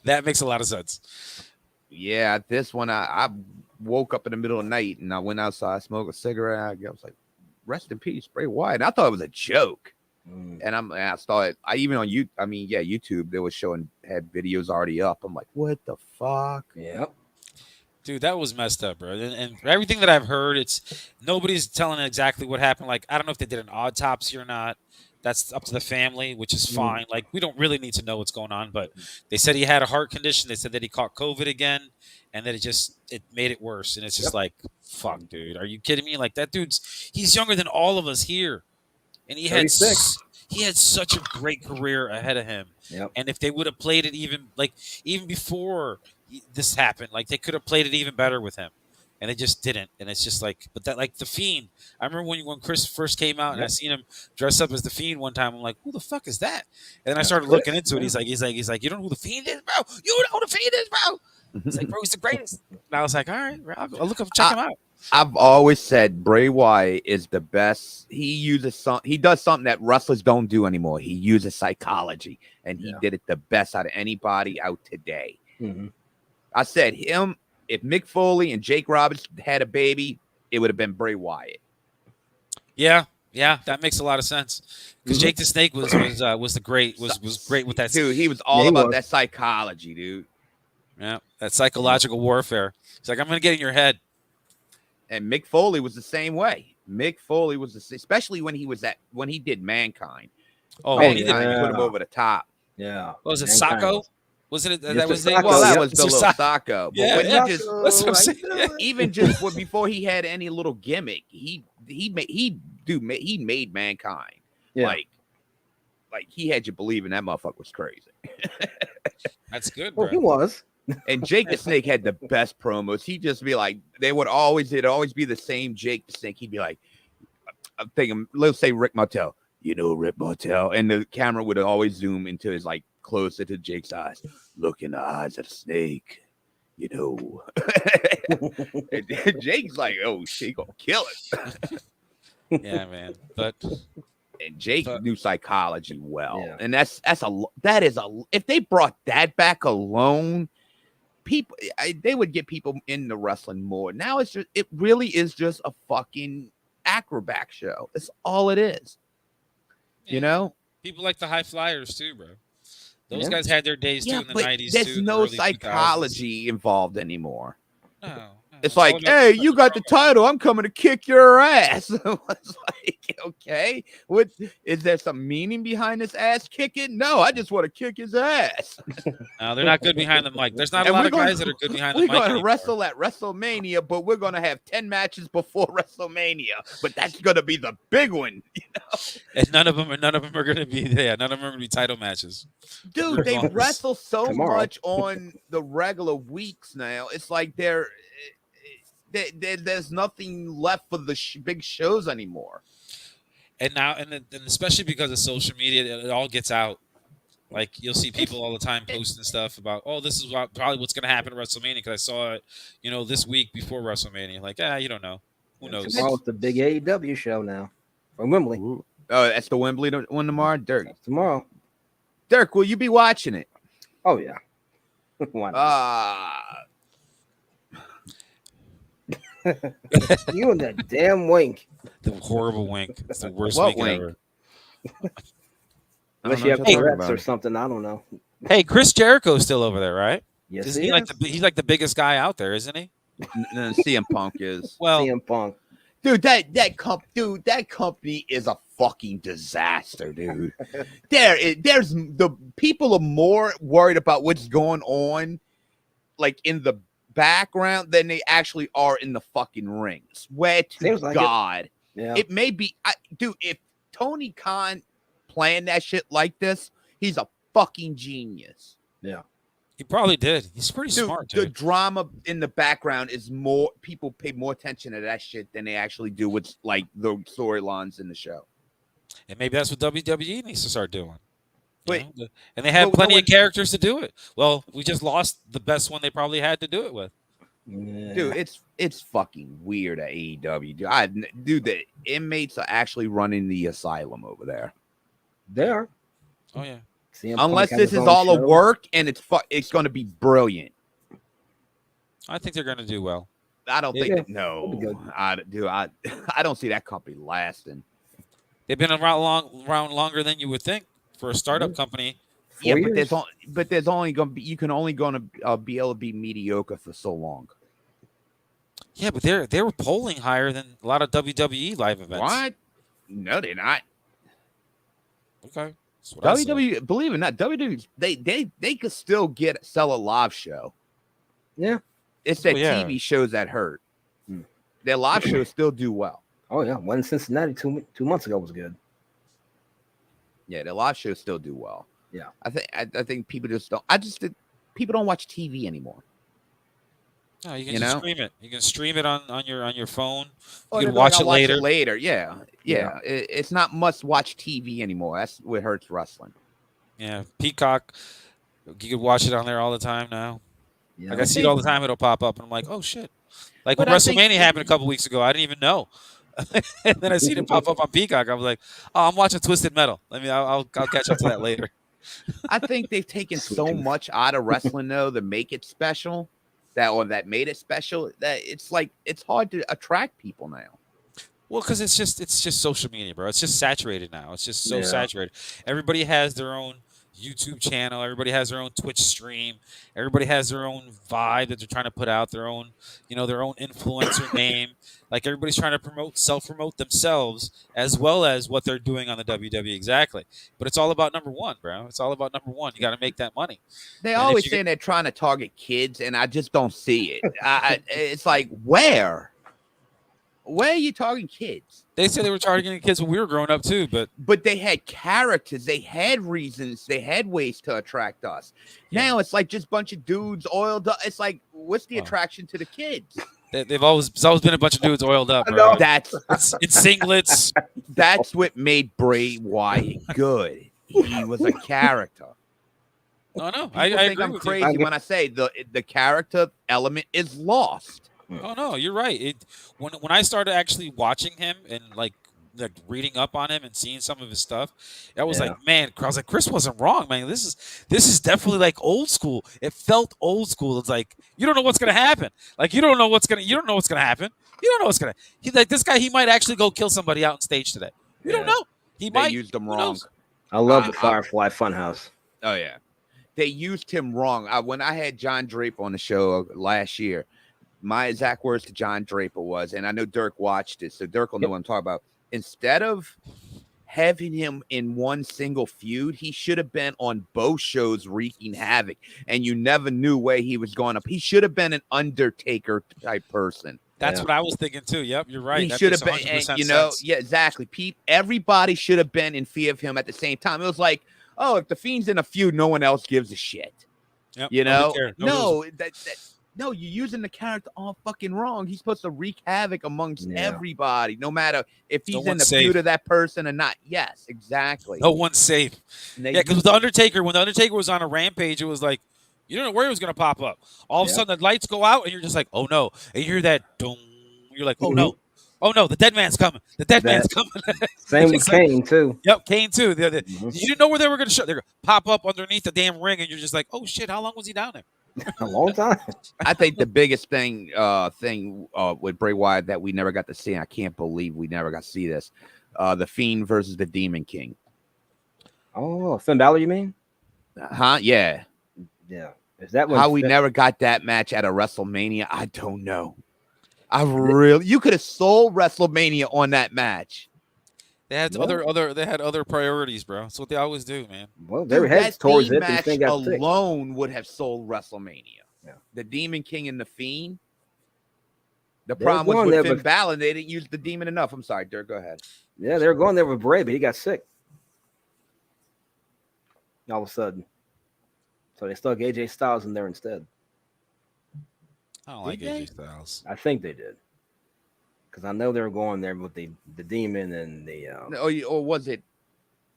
That makes a lot of sense. Yeah, this one I woke up in the middle of the night and I went outside, smoked a cigarette. I was like, "Rest in peace, Bray Wyatt." And I thought it was a joke. And I started. Even on YouTube, they was had videos already up. I'm like, "What the fuck?" Yep. Dude, that was messed up, bro. And everything that I've heard, nobody's telling exactly what happened. Like, I don't know if they did an autopsy or not. That's up to the family, which is fine. Like, we don't really need to know what's going on. But they said he had a heart condition. They said that he caught COVID again, and that it made it worse. And it's just like, fuck, dude. Are you kidding me? Like, that he's younger than all of us here. And he had such a great career ahead of him. Yep. And if they would have played it even before this happened, like, they could have played it even better with him. and they just didn't. And it's just like, but that like the Fiend. I remember when Chris first came out, and I seen him dress up as the Fiend one time. I'm like, who the fuck is that? And then I started looking into it. He's like, you don't know who the Fiend is, bro? You know who the Fiend is, bro? It's like, bro, he's the greatest. And I was like, all right, bro, I'll look up, check him out. I've always said Bray Wyatt is the best. He does something that wrestlers don't do anymore. He uses psychology, and he did it the best out of anybody out today. I said him. If Mick Foley and Jake Roberts had a baby, it would have been Bray Wyatt. Yeah, that makes a lot of sense. Because Jake the Snake was great with that. Dude, he was all about that psychology, dude. Yeah, that psychological warfare. It's like, I'm gonna get in your head. And Mick Foley was the same way. Mick Foley was especially when he did Mankind. Oh, he put him over the top. Yeah. What was it, Sacco? Wasn't it? That was well, that was the little Sacco. But yeah, when yeah. he just, That's what I'm saying. even just before he had any little gimmick, he made Mankind. Yeah. Like he had you believing that motherfucker was crazy. That's good, bro. Well, he was. And Jake the Snake had the best promos. He'd just be like, it'd always be the same Jake the Snake. He'd be like, I'm thinking, let's say Rick Martel, Rick Martel. And the camera would always zoom into his like closer to Jake's eyes. Look in the eyes of the snake, And Jake's like, oh, she gonna kill it. Yeah, man. And Jake knew psychology well. Yeah. And if they brought that back alone, they would get people into wrestling more. Now it really is just a fucking acrobat show. That's all it is. Yeah. People like the high flyers too, bro. Those guys had their days too in the 90s. There's no the psychology involved anymore. No. It's like, hey, you got the title. I'm coming to kick your ass. It's like, okay, what is there some meaning behind this ass kicking? No, I just want to kick his ass. No, they're not good behind the mic. There's not a lot of guys that are good behind the mic. We're going to wrestle at WrestleMania, but we're going to have 10 matches before WrestleMania. But that's going to be the big one, And none of them are going to be there. None of them are going to be title matches. Dude, they wrestle so much on the regular weeks now. It's like there's nothing left for the big shows anymore. And now, and especially because of social media, it all gets out. Like, you'll see people all the time posting stuff about, oh, this is probably what's going to happen at WrestleMania because I saw it, this week before WrestleMania. Like, you don't know. Who knows? Tomorrow's the big AEW show now from Wembley. Ooh. Oh, that's the Wembley one tomorrow? Dirk. That's tomorrow. Dirk, will you be watching it? Oh, yeah. Why not? You and that damn wink. The horrible wink. It's the worst What wink wink? ever. Unless you have Tourette's or something. I don't know. Hey, Chris Jericho's still over there, right? Yes, Isn't he he's like the biggest guy out there, isn't he? CM Punk is. Well, CM Punk. Dude, that company is a fucking disaster, dude. There's the people are more worried about what's going on, like in the background, than they actually are in the fucking ring. Swear to God. Yeah. It may be, dude, if Tony Khan planned that shit like this, he's a fucking genius. Yeah. He probably did. He's pretty smart, dude. The drama in the background is more, people pay more attention to that shit than they actually do with like the storylines in the show. And maybe that's what WWE needs to start doing. But, and they have plenty of characters to do it. Well, we just lost the best one they probably had to do it with. Yeah. Dude, it's fucking weird at AEW. Dude, the inmates are actually running the asylum over there. They are. Oh yeah. Unless this is all a work and it's going to be brilliant. I think they're going to do well. I don't think no. I don't see that company lasting. They've been around longer than you would think for a startup company. Yeah, but there's only going to be be able to be mediocre for so long. Yeah, but they were polling higher than a lot of WWE live events. What? No, they're not. Okay. WWE, believe it or not, WWE they could still sell a live show. Yeah. It's that TV shows that hurt. Their live shows still do well. Oh yeah, one in Cincinnati 2 months ago was good. Yeah, their live shows still do well. Yeah, I think people just don't. People don't watch TV anymore. No, you can You just know? stream it. You can stream it on your phone. Or You they'll can be like, watch "I'll it later. later. Yeah. It's not must-watch TV anymore. That's what hurts wrestling. Yeah, Peacock. You can watch it on there all the time now. Yeah. Like I see it all the time. It'll pop up, and I'm like, oh shit! Like when But I think WrestleMania happened a couple weeks ago, I didn't even know. And then I seen it pop up on Peacock. I was like, oh, I'm watching Twisted Metal. I'll catch up to that later. I think they've taken Sweet so tooth. much out of wrestling though to make it special, that made it special, that it's like it's hard to attract people now. Well, because it's just social media, bro. It's just saturated now. It's just so Yeah. saturated. Everybody has their own YouTube channel. Everybody has their own Twitch stream. Everybody has their own vibe that they're trying to put out. Their own, their own influencer name. Like everybody's trying to self-promote themselves as well as what they're doing on the WWE. Exactly. But it's all about number one, bro. It's all about number one. You got to make that money. They And if always you saying they're trying to target kids, and I just don't see it. It's like, where are you targeting kids? They said they were targeting kids when we were growing up too, but They had characters, they had reasons, they had ways to attract us. Yeah. Now it's like just a bunch of dudes oiled up. It's like, what's the Wow. attraction to the kids? it's always been a bunch of dudes oiled up, bro. know. That's It's singlets. that's what made Bray Wyatt good. He was a character. No, People I think agree I'm with you. crazy when I say the character element is lost. Oh no, you're right. When I started actually watching him and like reading up on him and seeing some of his stuff, I was Yeah. like, man, I was like, Chris wasn't wrong, man. This is definitely like old school. It felt old school. It's like you don't know what's gonna happen. Like you don't know what's gonna happen. You don't know what's gonna. He's like this guy. He might actually go kill somebody out on stage today. You don't Yeah. know. He They might. used him Who wrong. knows? I love the Firefly Funhouse. Oh yeah, they used him wrong. When I had John Draper on the show last year, my exact words to John Draper was, and I know Dirk watched it, so Dirk will know what I'm talking about. Instead of having him in one single feud, he should have been on both shows wreaking havoc, and you never knew where he was going up. He should have been an Undertaker type person. That's Yeah. what I was thinking too. Yep, you're right. He That should have makes been, 100% and, sense. yeah, exactly. Everybody should have been in fear of him at the same time. It was like, oh, if the Fiend's in a feud, no one else gives a shit. Yep, You know, nobody cares. Nobody no, you're using the character all fucking wrong. He's supposed to wreak havoc amongst Yeah. everybody, no matter if he's No in one's the safe. feud of that person or not. Yes, exactly. No one's safe. And they Yeah, because use- with the Undertaker, when the Undertaker was on a rampage, it was like you don't know where he was gonna pop up. All of a Yeah. sudden, the lights go out, and you're just like, "Oh no!" And you hear that dong. You're like, "Oh no! Oh no! The dead man's coming! The dead man's coming!" Same with It's like- Kane too. Yep, Kane too. Mhm. You didn't know where they were gonna show. They're gonna pop up underneath the damn ring, and you're just like, "Oh shit! How long was he down there?" A long time. I think the biggest thing with Bray Wyatt that we never got to see, and I can't believe we never got to see this, the Fiend versus the Demon King. Oh, Finn Balor, you mean? Huh? Yeah. Yeah. Is that when How we Finn- never got that match at a WrestleMania, I don't know. You could have sold WrestleMania on that match. They had other priorities, bro. That's what they always do, man. Well, their Dude, heads that towards Fiend it. And match thing got sick. alone would have sold WrestleMania. Yeah. The Demon King and the Fiend. The They problem were was going with there, Finn but- Balor, they didn't use the demon enough. I'm sorry, Dirk. Go ahead. Yeah, they were going there with Bray, but he got sick. All of a sudden. So they stuck AJ Styles in there instead. I don't like Did they? AJ Styles. I think they did. Because I know they were going there with the demon and the Or was it?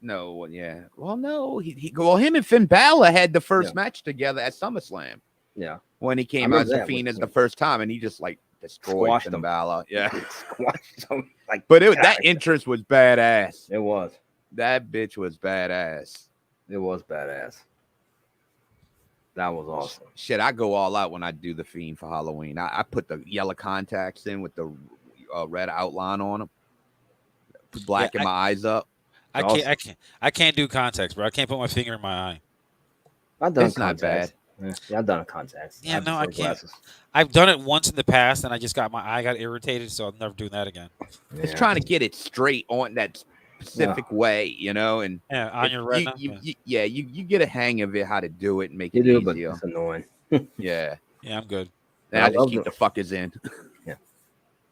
No, yeah. Well, no. Him and Finn Balor had the first Yeah. match together at SummerSlam yeah. when he I came remember out as the that Fiend was as the first time, and he just like destroyed Squashed Finn him. Balor. Yeah. Squashed them, like, But that God. entrance was badass. It was. That bitch was badass. It was badass. That was awesome. Shit, I go all out when I do the Fiend for Halloween. I put the yellow contacts in with the red outline on them, blacken my eyes up. I can't do contacts, bro. I can't put my finger in my eye. I've done It's not contacts. Yeah, I've done contacts. Yeah, no, I prefer can't. glasses. I've done it once in the past, and my eye got irritated, so I'm never doing that again. It's Yeah. trying to get it straight on that specific way, and Yeah, on your retina. you get a hang of it, how to do it and make You it do, but easier. it's annoying. Yeah, Yeah, I'm good. and I I just love keep the the- fuckers in.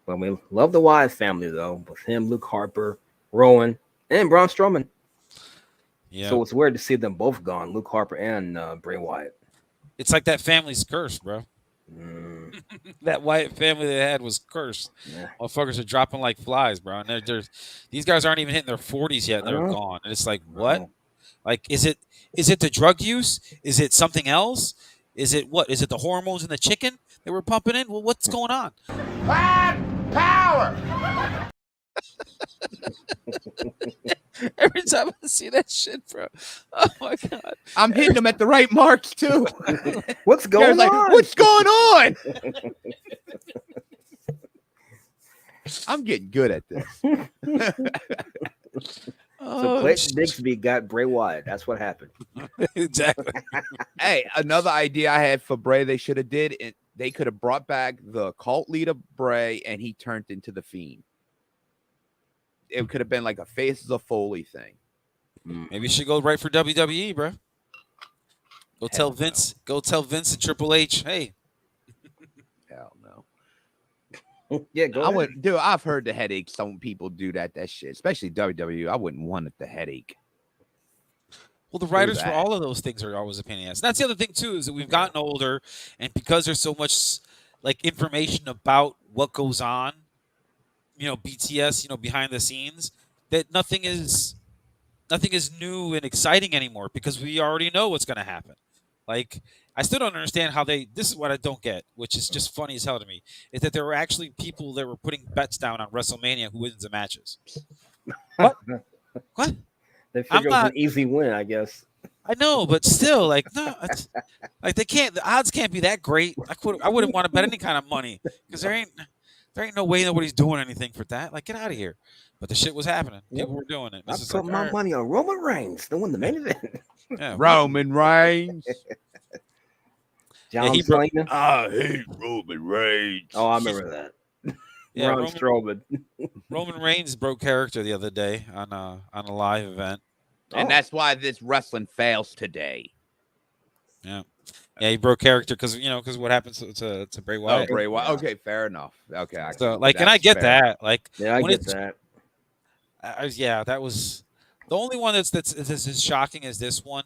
Well, we love the Wyatt family, though, with him, Luke Harper, Rowan, and Braun Strowman. Yeah, So it's weird to see them both gone, Luke Harper and Bray Wyatt. it's like that family's curse, bro. That Wyatt family they had was cursed. Yeah. Motherfuckers are dropping like flies, bro. And these guys aren't even hitting their 40s yet, and they're gone. And it's like, what? Like, is it the drug use? Is it something else? Is it what? Is it the hormones in the chicken that we're pumping in? Well, what's going on? Power! Every time I see that shit, bro. Oh my god. I'm hitting them at the right marks too. What's going on? What's going on? I'm getting good at this. So Clayton Bigsby got Bray Wyatt. That's what happened. Exactly. Hey, another idea I had for Bray they should have did it. They could have brought back the cult leader Bray, and he turned into the Fiend. It could have been like a Faces of Foley thing. Maybe you should go right for WWE, bro. Go tell Vince and Triple H, hey. Hell no. Yeah, go I ahead. wouldn't do. I've heard the headache. Some people do that shit, especially WWE. I wouldn't want it the headache. Well, the writers for all of those things are always a pain in the ass. And that's the other thing too, is that we've gotten older, and because there's so much like information about what goes on, BTS, behind the scenes, that nothing is new and exciting anymore because we already know what's going to happen. Like, I still don't understand how this is what I don't get, which is just funny as hell to me, is that there were actually people that were putting bets down on WrestleMania who wins the matches. What? What? They figured it was an easy win, I guess. I know, but still, like, no, like the odds can't be that great. I wouldn't want to bet any kind of money because there ain't no way nobody's doing anything for that. Like, get out of here. But the shit was happening. People were doing it. I put my money on Roman Reigns to win the main event. Yeah, Roman Reigns. John Cena. I hate Roman Reigns. Oh, I remember that. Yeah, Braun Strowman. Roman Reigns broke character the other day on a live event. And that's why this wrestling fails today. Yeah. Yeah, he broke character because what happens to Bray Wyatt. Oh, Bray Wyatt. Okay, fair enough. Okay, so and I get that. Like, yeah, I get that. That was the only one that's as shocking as this one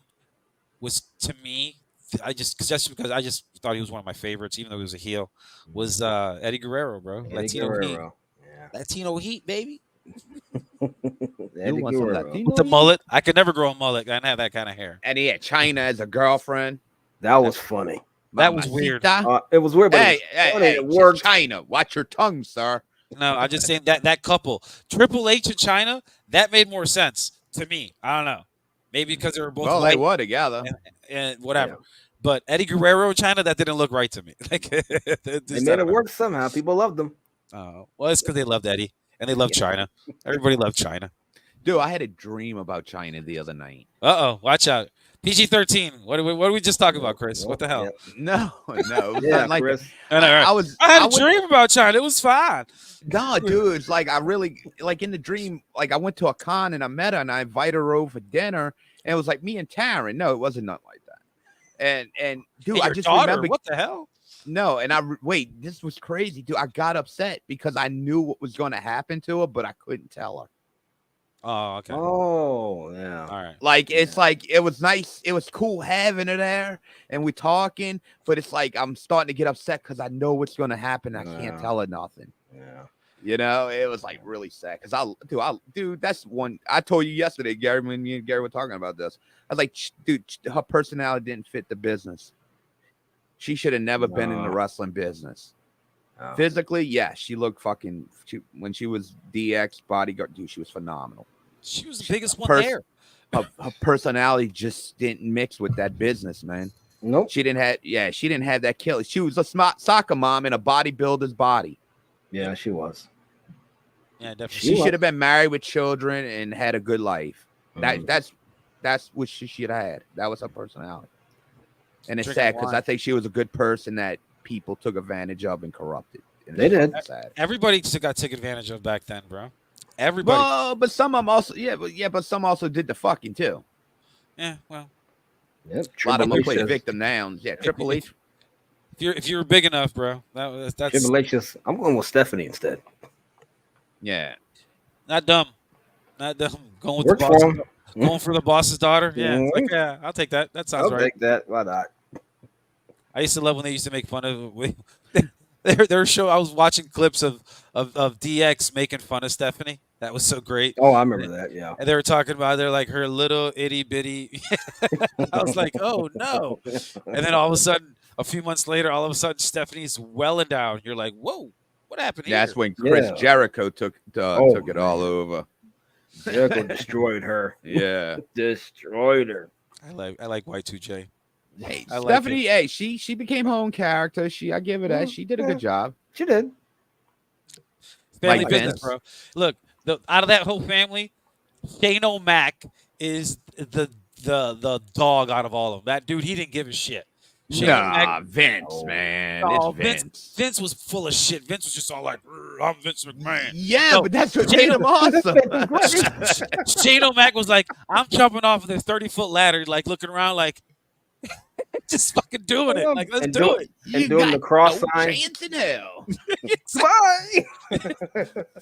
was to me. Because I just thought he was one of my favorites, even though he was a heel. Was Eddie Guerrero, bro? Latino Heat. Yeah. Latino Heat, baby. Eddie Guerrero. With the mullet. I could never grow a mullet. I didn't have that kind of hair. And he had China as a girlfriend. That was funny. That was weird. It was weird, but hey, it worked. China, watch your tongue, sir. No, I'm just saying that couple, Triple H and China, that made more sense to me. I don't know. Maybe because they were both they were together. And whatever. Yeah. But Eddie Guerrero and China, that didn't look right to me. Like they made it work somehow. People loved them. Oh, well, it's because they loved Eddie and they loved China. Everybody loved China. Dude, I had a dream about China the other night. Watch out. PG-13. What did we just talk about, Chris? What the hell? Yeah. No. Yeah, like Chris. I had a dream about China. It was fine. No, dude, it's like I really like in the dream. Like I went to a con and I met her and I invited her over for dinner, and it was like me and Taryn. No, it wasn't nothing like that. And dude, I just remember what the hell? No, and wait, this was crazy, dude. I got upset because I knew what was going to happen to her, but I couldn't tell her. Oh, okay. Oh, yeah. All right. Like it's like it was nice, it was cool having her there, and we're talking, but it's like I'm starting to get upset because I know what's going to happen. I can't tell her nothing. Yeah. It was like really sad because dude, that's one I told you yesterday, Gary, when me and Gary were talking about this. I was like, dude, her personality didn't fit the business. She should have never been in the wrestling business. Physically, yeah, she looked when she was DX bodyguard, dude, she was phenomenal. She was the biggest one there. Her personality just didn't mix with that business, man. Nope. She didn't have that kill. She was a smart soccer mom in a bodybuilder's body. Yeah, she was. Yeah, definitely. She should have been married with children and had a good life. That's what she should have had. That was her personality. And it's sad because I think she was a good person that people took advantage of and corrupted. And they did. Sad. Everybody got taken advantage of back then, bro. Everybody. Well, but some of them also, but some also did the fucking too. Yeah, well. Yep, a lot of them play victim nouns. Yeah, Triple H. If you're big enough, bro, that's Triple H. I'm going with Stephanie instead. Yeah. Not dumb. Going with the boss. Going for the boss's daughter. Yeah, I'll take that. That sounds right. I'll take that. Why not? I used to love when they used to make fun of their show. I was watching clips of DX making fun of Stephanie. That was so great. Oh, I remember that. Yeah. And they were talking about they're like her little itty bitty. I was like, oh no. And then all of a sudden, a few months later, all of a sudden Stephanie's well endowed. You're like, whoa, what happened here? That's when Chris Jericho took it all over. Jericho destroyed her. Yeah, destroyed her. I like Y2J. Hey, I Stephanie, like it. hey, she became her own character. I give her that. She did a good job. She did. Family Like business, Vince. bro. Look, out of that whole family, Shane O'Mac is the dog out of all of them. That dude, he didn't give a shit. Shane O'Mac, Vince, man. oh, It's Vince. Vince was full of shit. Vince was just all like, I'm Vince McMahon. Yeah, No, but that's what made him awesome. Shane O'Mac was like, I'm jumping off of this 30-foot ladder, like looking around, like, just fucking doing it. Like, let's do it. And doing the cross sign. Chance in hell.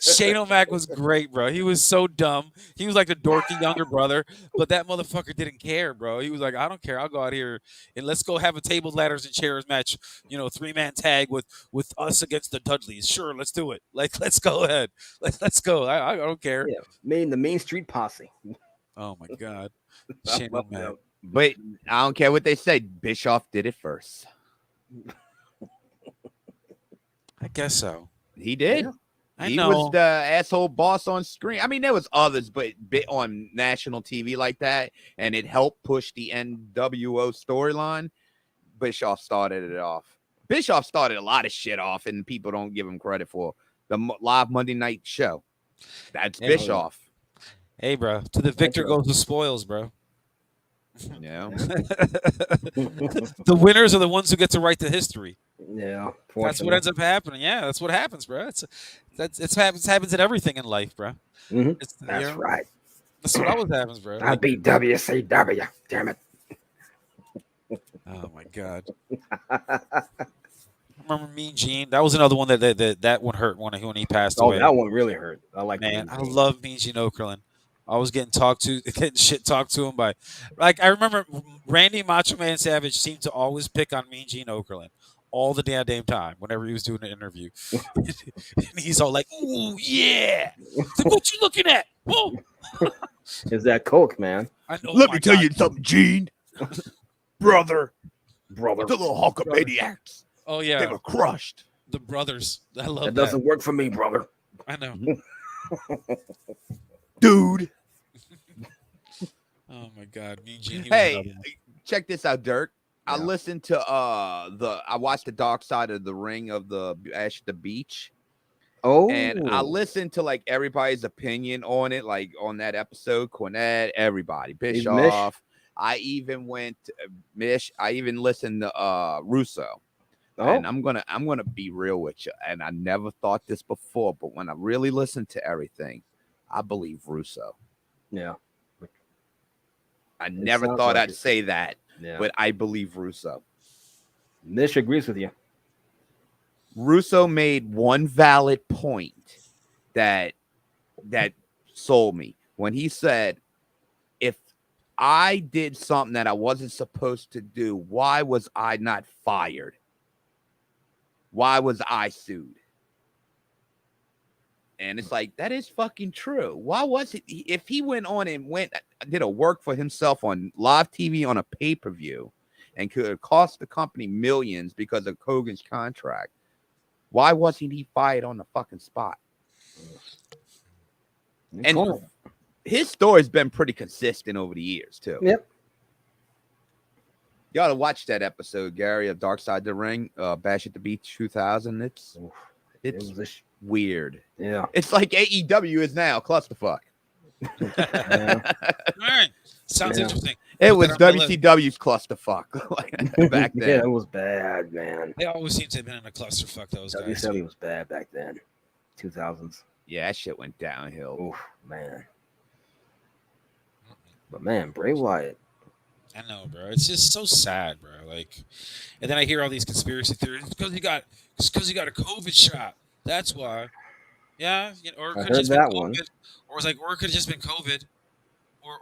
Shane O'Mac was great, bro. He was so dumb. He was like the dorky younger brother, but that motherfucker didn't care, bro. He was like, I don't care. I'll go out here and let's go have a tables, ladders, and chairs match. 3-man tag with us against the Dudleys. Sure, let's do it. Like, let's go ahead. Let's go. I don't care. Yeah, the Main Street Posse. Oh my God, Shane O'Mac. But I don't care what they say. Bischoff did it first. I guess so. He did. Yeah. I He know. was the asshole boss on screen. I mean, there was others, but on national TV like that, and it helped push the NWO storyline. Bischoff started it off. Bischoff started a lot of shit off, and people don't give him credit for the live Monday night show. That's Bischoff. Hey, bro. To the victor goes the spoils, bro. Yeah. The winners are the ones who get to write the history. Yeah. That's what ends up happening. Yeah, that's what happens, bro. It happens in everything in life, bro. Mm-hmm. That's right. That's what always happens, bro. I beat WCW. Damn it. Oh my God. Remember Mean Gene? That was another one that one hurt when he passed away. Oh, that one really hurt. I like Man, I love Mean Gene Okerlund. I was getting shit talked to him by, like, I remember Randy Macho Man Savage seemed to always pick on Mean Gene Okerlund all the damn time whenever he was doing an interview. And he's all like, "Ooh, yeah, like, what you looking at? Whoa." Is that Coke, man? I know. Let me tell you something, Gene. Brother. The Brother. little Hulkamaniacs. Oh yeah, They were crushed. the brothers. I love That that. doesn't work for me, brother. I know. Dude. Oh my God, Mean Gene. He was Hey, another one. check this out, Dirk. I Yeah. listened to I watched the Dark Side of the Ring of the Ash at the Beach. Oh, And I listened to like everybody's opinion on it, like on that episode, Cornette, everybody, Bischoff. I even went Mish. I even listened to Russo. Oh, And I'm gonna be real with you. And I never thought this before, but when I really listened to everything, I believe Russo. yeah. I never sounds thought like I'd it. say that, Yeah. but I believe Russo. Nish agrees with you. Russo made one valid point that sold me when he said, if I did something that I wasn't supposed to do, why was I not fired? Why was I sued? And it's like, that is fucking true. Why was it? If he went on and did a work for himself on live TV on a pay-per-view and could have cost the company millions because of Hogan's contract, why wasn't he fired on the fucking spot? And his story's been pretty consistent over the years, too. Yep. You ought to watch that episode, Gary, of Dark Side of the Ring, Bash at the Beach 2000. It's weird. Yeah. It's like AEW is now, clusterfuck. Yeah. All right, sounds interesting. It Put was that on my list. WCW's clusterfuck back then. Yeah, it was bad, man. They always seem to have been in a clusterfuck. Those guys. WCW was bad back then. 2000s. Yeah, that shit went downhill. Oof, man. But man, Bray Wyatt. I know, bro. It's just so sad, bro. Like, and then I hear all these conspiracy theories because he got a COVID shot. That's why. Yeah, or it I could heard just been that COVID, one. or it could have just been COVID,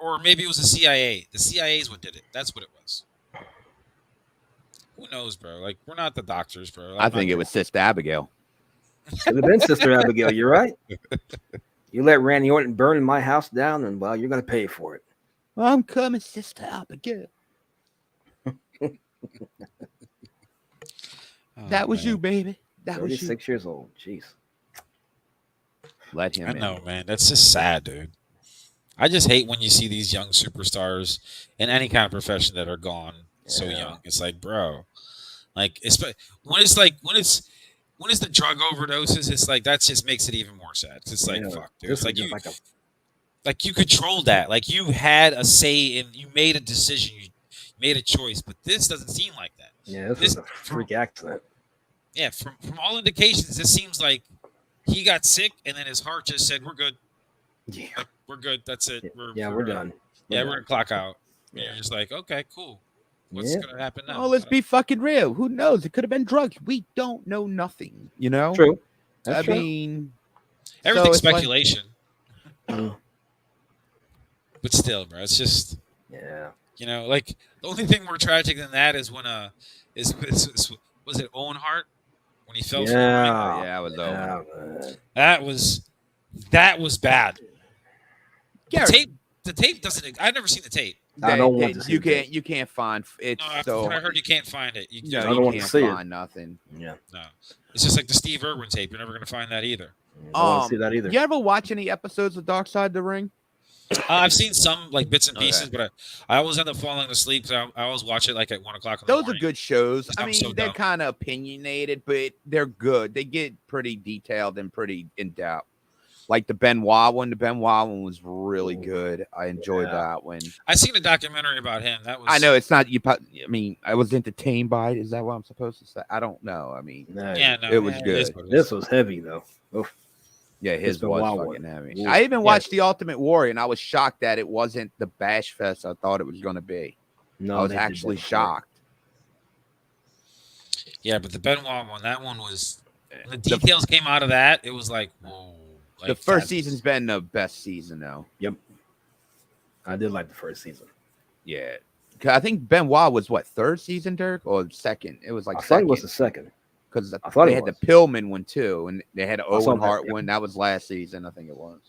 or maybe it was the CIA. The CIA is what did it. That's what it was. Who knows, bro? Like, we're not the doctors, bro. I think it was Sister Abigail. Could have been Sister Abigail. You're right. You let Randy Orton burn my house down, and well, you're gonna pay for it. I'm coming, Sister Abigail. That was you, baby. That was you. 36 years old. Jeez. Let him. I know, man. That's just sad, dude. I just hate when you see these young superstars in any kind of profession that are gone so young. It's like, bro, like when it's the drug overdoses, it's like that just makes it even more sad. It's like, fuck, dude. It's like you controlled that. Like you had a say and you made a decision. You made a choice, but this doesn't seem like that. Yeah, this is a freak accident. Yeah, from all indications, this seems like he got sick and then his heart just said, "We're good. Yeah, we're good. That's it. We're done. We're gonna clock out." Yeah, you're just like, okay, cool. What's gonna happen now? Oh, let's be fucking real. Who knows? It could have been drugs. We don't know nothing. You know. True. I mean, everything's speculation. But still, bro, it's just like the only thing more tragic than that is when was it Owen Hart when he fell? Yeah, it was Owen. That was bad. Gary, The tape doesn't. I've never seen the tape. I don't want to see it. You can't find it. No, I heard you can't find it. You can't find nothing. Yeah. No. It's just like the Steve Irwin tape. You're never going to find that either. I don't want to see that either. You ever watch any episodes of Dark Side of the Ring? I've seen some like bits and pieces, but I always end up falling asleep. So I always watch it like at 1 o'clock in the morning. Those are good shows. I mean, they're dumb. kind of opinionated, but they're good. They get pretty detailed and pretty in depth. Like the Benoit one. The Benoit one was really good. I enjoyed that one. I seen a documentary about him. That was. I know it's not you. I mean, I was entertained by it. Is that what I'm supposed to say? I don't know. I mean, it was good. This was heavy though. Oof. Yeah, his was fucking heavy. Oof. I even watched The Ultimate Warrior, and I was shocked that it wasn't the bash fest I thought it was going to be. No, I was actually shocked. Yeah, but the Benoit one, that one was. When the details came out of that, it was like, whoa. Like the first season's been the best season, though. Yep. I did like the first season. Yeah. I think Benoit was, what, third season, Dirk? Or second? It was like I thought it was the second. Because they had the Pillman one, too. And they had the Owen Hart one. That was last season, I think it was.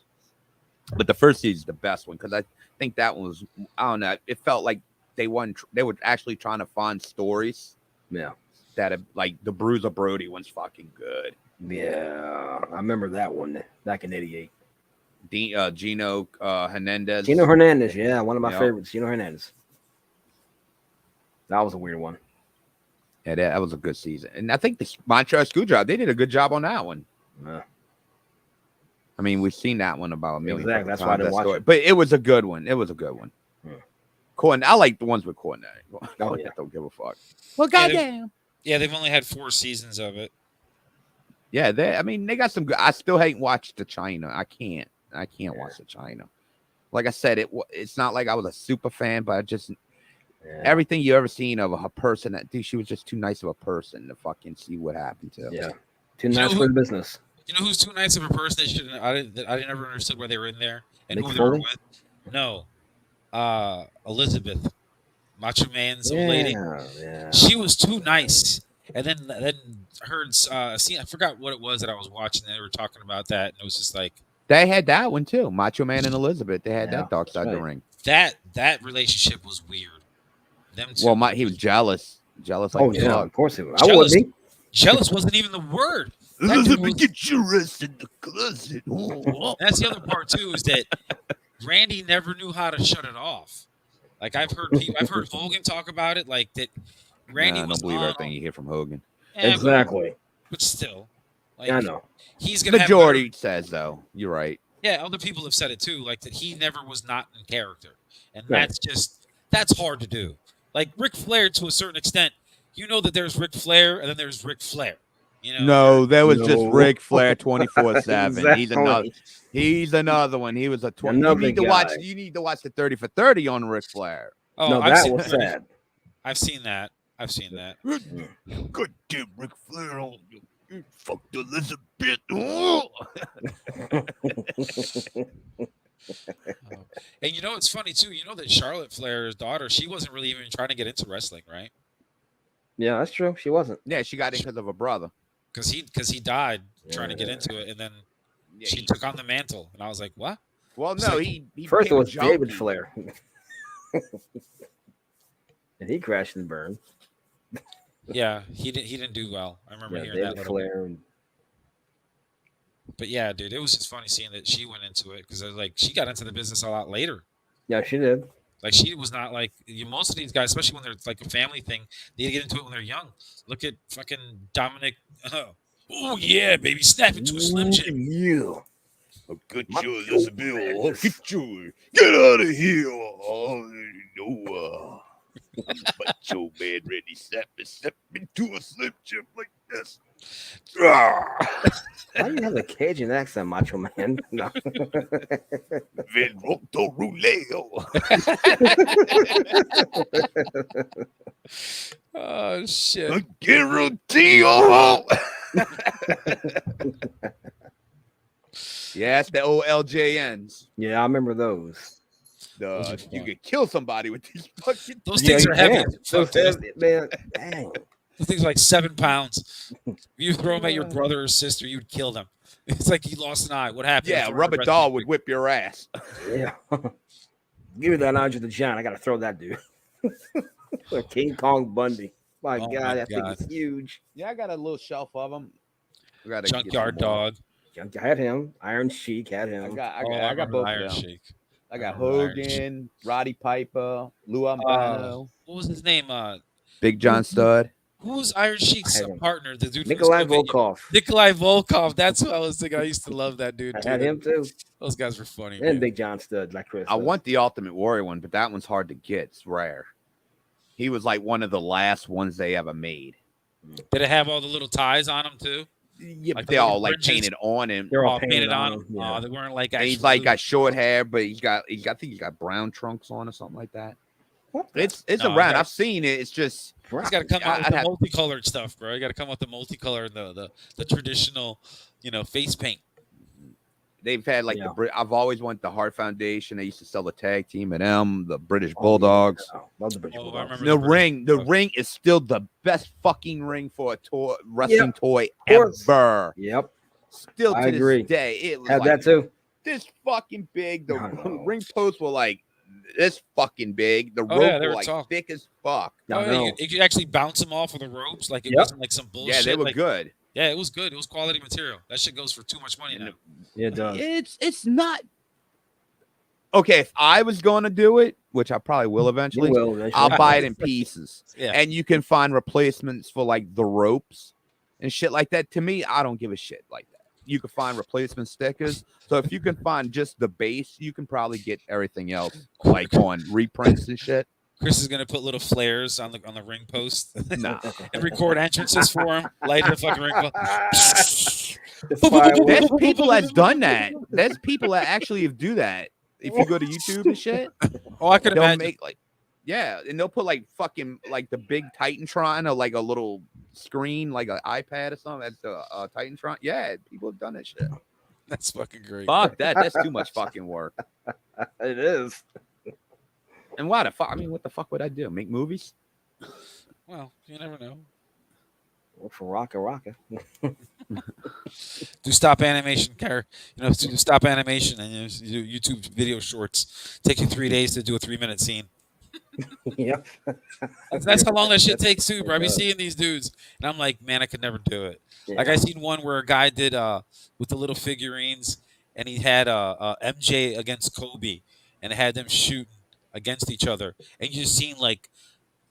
But the first season's the best one. Because I think that one was, I don't know. It felt like they were actually trying to find stories. Yeah. That, like, the Bruiser Brody one's fucking good. Yeah, I remember that one back in '88. Gino Hernandez. Gino Hernandez, yeah, one of my favorites. Gino Hernandez. That was a weird one. Yeah, that was a good season, and I think the Montreal Screwdriver, they did a good job on that one. Yeah. I mean, we've seen that one about a million. Exactly. That's why I didn't watch it. But it was a good one. It was a good one. I like the ones with Cornet. Oh yeah, don't give a fuck. Well, goddamn. Yeah, they've only had 4 seasons of it. Yeah, they got some good. I still haven't watched the China. I can't watch the China. Like I said, it's not like I was a super fan, but I just everything you ever seen of a person that she was just too nice of a person to fucking see what happened to. Yeah, too nice for the business. You know who's too nice of a person? I never understood why they were in there and Nick who Foley? they were with. No, Elizabeth, Macho Man's old lady. Yeah. She was too nice. And then heard I forgot what it was that I was watching. They were talking about that, and it was just like they had that one too. Macho Man and Elizabeth. They had that Dark Side of the Ring. That relationship was weird. Them two. Well, he was jealous. Jealous. Like of course he was. I would be. Jealous wasn't even the word. Elizabeth, get your ass in the closet. That's the other part too. Is that Randy never knew how to shut it off. Like I've heard Hogan talk about it. Like that. Randy I don't believe everything you hear from Hogan. Exactly. But still, like, I know. He's gonna majority says though. You're right. Yeah, other people have said it too, like that he never was not in character, and that's hard to do. Like Ric Flair, to a certain extent, you know that there's Ric Flair and then there's Ric Flair. You know? No, there was just Ric Flair 24/7. Exactly. He's another one. He was a 20. You need to watch the 30 for 30 on Ric Flair. Oh, no, that was sad. I've seen that. Good damn Ric Flair. You fucked Elizabeth. And you know it's funny too. You know that Charlotte Flair's daughter, she wasn't really even trying to get into wrestling, right? Yeah, that's true. She wasn't. Yeah, she got in because of her brother. Because he died trying to get into it, and then she took on the mantle, and I was like, what? Well, no, he first it became a was David junkie. Flair, and he crashed and burned. Yeah, he didn't do well. I remember hearing David that. Flair. But yeah, dude, it was just funny seeing that she went into it because like she got into the business a lot later. Yeah, she did. Like she was not like most of these guys, especially when they're like a family thing, they get into it when they're young. Look at fucking Dominic. Oh yeah, baby, snap into a Slim Jim. Yeah. I'll get you, Isabel. I'll get you. Get out of here. Oh, no. Macho man ready step into a Slim Jim like this. Why do you have a Cajun accent, Macho Man? No. Ven roto ruleo. Oh shit! I guarantee you. Yeah, it's the old LJNs. Yeah, I remember those. You could kill somebody with these fucking. Those things are heavy. Those heavy, man. Dang. Those things are like 7 pounds. If you throw them at your brother or sister, you'd kill them. It's like you lost an eye. What happened? Yeah, rubber doll would whip your ass. Yeah. Give me that Andre the Giant. I gotta throw that dude. King Kong Bundy. My God, that thing is huge. Yeah, I got a little shelf of them. Junkyard Dog. I had him. Iron Sheik had him. I got both Iron of them. Sheik. I got Hogan, Roddy Piper, Lou Albano. What was his name? Big John Stud. Who was Iron Sheik's partner? The dude Nikolai Volkov. Nikolai Volkov. That's what I was thinking. I used to love that dude. I had him too. Those guys were funny. And Big John Stud, like Chris. I want the Ultimate Warrior one, but that one's hard to get. It's rare. He was like one of the last ones they ever made. Did it have all the little ties on them too? Yeah, like but they're all like painted on him. They're all painted on him. Yeah. Oh, they weren't like. And he's like got short hair, but I think he got brown trunks on or something like that. It's around. I've seen it. It's just he's got to come out with the multicolored stuff, bro. You got to come with the multicolor, the traditional, face paint. They've had like I've always wanted the Hart Foundation. They used to sell the tag team at the British Bulldogs. Yeah. Love the British Bulldogs. The ring is still the best fucking ring for a wrestling toy ever. Yep. Still to I agree. this day, it was had like that too. This fucking big. The ring posts were like this fucking big. The rope were like thick as fuck. You could actually bounce them off of the ropes. Like it wasn't like some bullshit. Yeah, they were good. Yeah, it was good. It was quality material. That shit goes for too much money now. Yeah, it does. It's not. Okay, if I was going to do it, which I probably will eventually, I'll buy it in pieces. Yeah. And you can find replacements for like the ropes and shit like that. To me, I don't give a shit like that. You can find replacement stickers. So if you can find just the base, you can probably get everything else like on reprints and shit. Chris is gonna put little flares on the ring post. Nah. And record entrances for him. Light the fucking ring post. There's people that's done that. There's people that actually do that. If you go to YouTube and shit, I could imagine. Make and they'll put like fucking like the big Titantron or like a little screen, like an iPad or something. That's the Titantron. Yeah, people have done that shit. That's fucking great. Fuck that. That's too much fucking work. It is. And why the fuck? I mean, what the fuck would I do? Make movies? Well, you never know. Work for Rocka. Do stop animation, do stop animation and do YouTube video shorts. Take you 3 days to do a 3-minute scene. Yep. That's how long that shit takes too, bro. I be seeing these dudes, and I'm like, man, I could never do it. Yeah. Like I seen one where a guy did with the little figurines, and he had MJ against Kobe, and had them shooting against each other, and you just seen like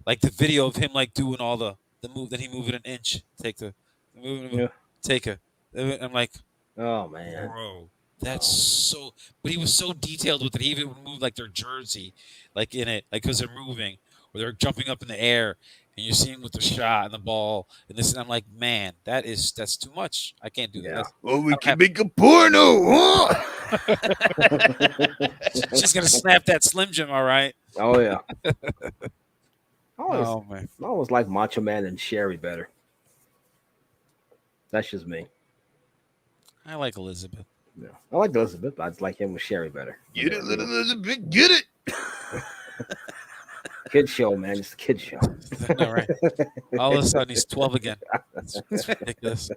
the video of him like doing all the move, then he moved it an inch, take the move, take it. I'm like, oh man, bro, that's so. But he was so detailed with it. He even would move like their jersey, like in it, like because they're moving or they're jumping up in the air, and you're seeing with the shot and the ball and this. And I'm like, man, that's too much. I can't do that. Well, we can make a porno, huh? She's gonna snap that Slim Jim, all right. Oh yeah. Oh man, I always like Macho Man and Sherry better. That's just me. I like Elizabeth. Yeah, I like Elizabeth, but I just like him with Sherry better. Get it, little Elizabeth, get it. kid show, man. It's a kid show. I know, right? All of a sudden, he's 12 again. It's ridiculous.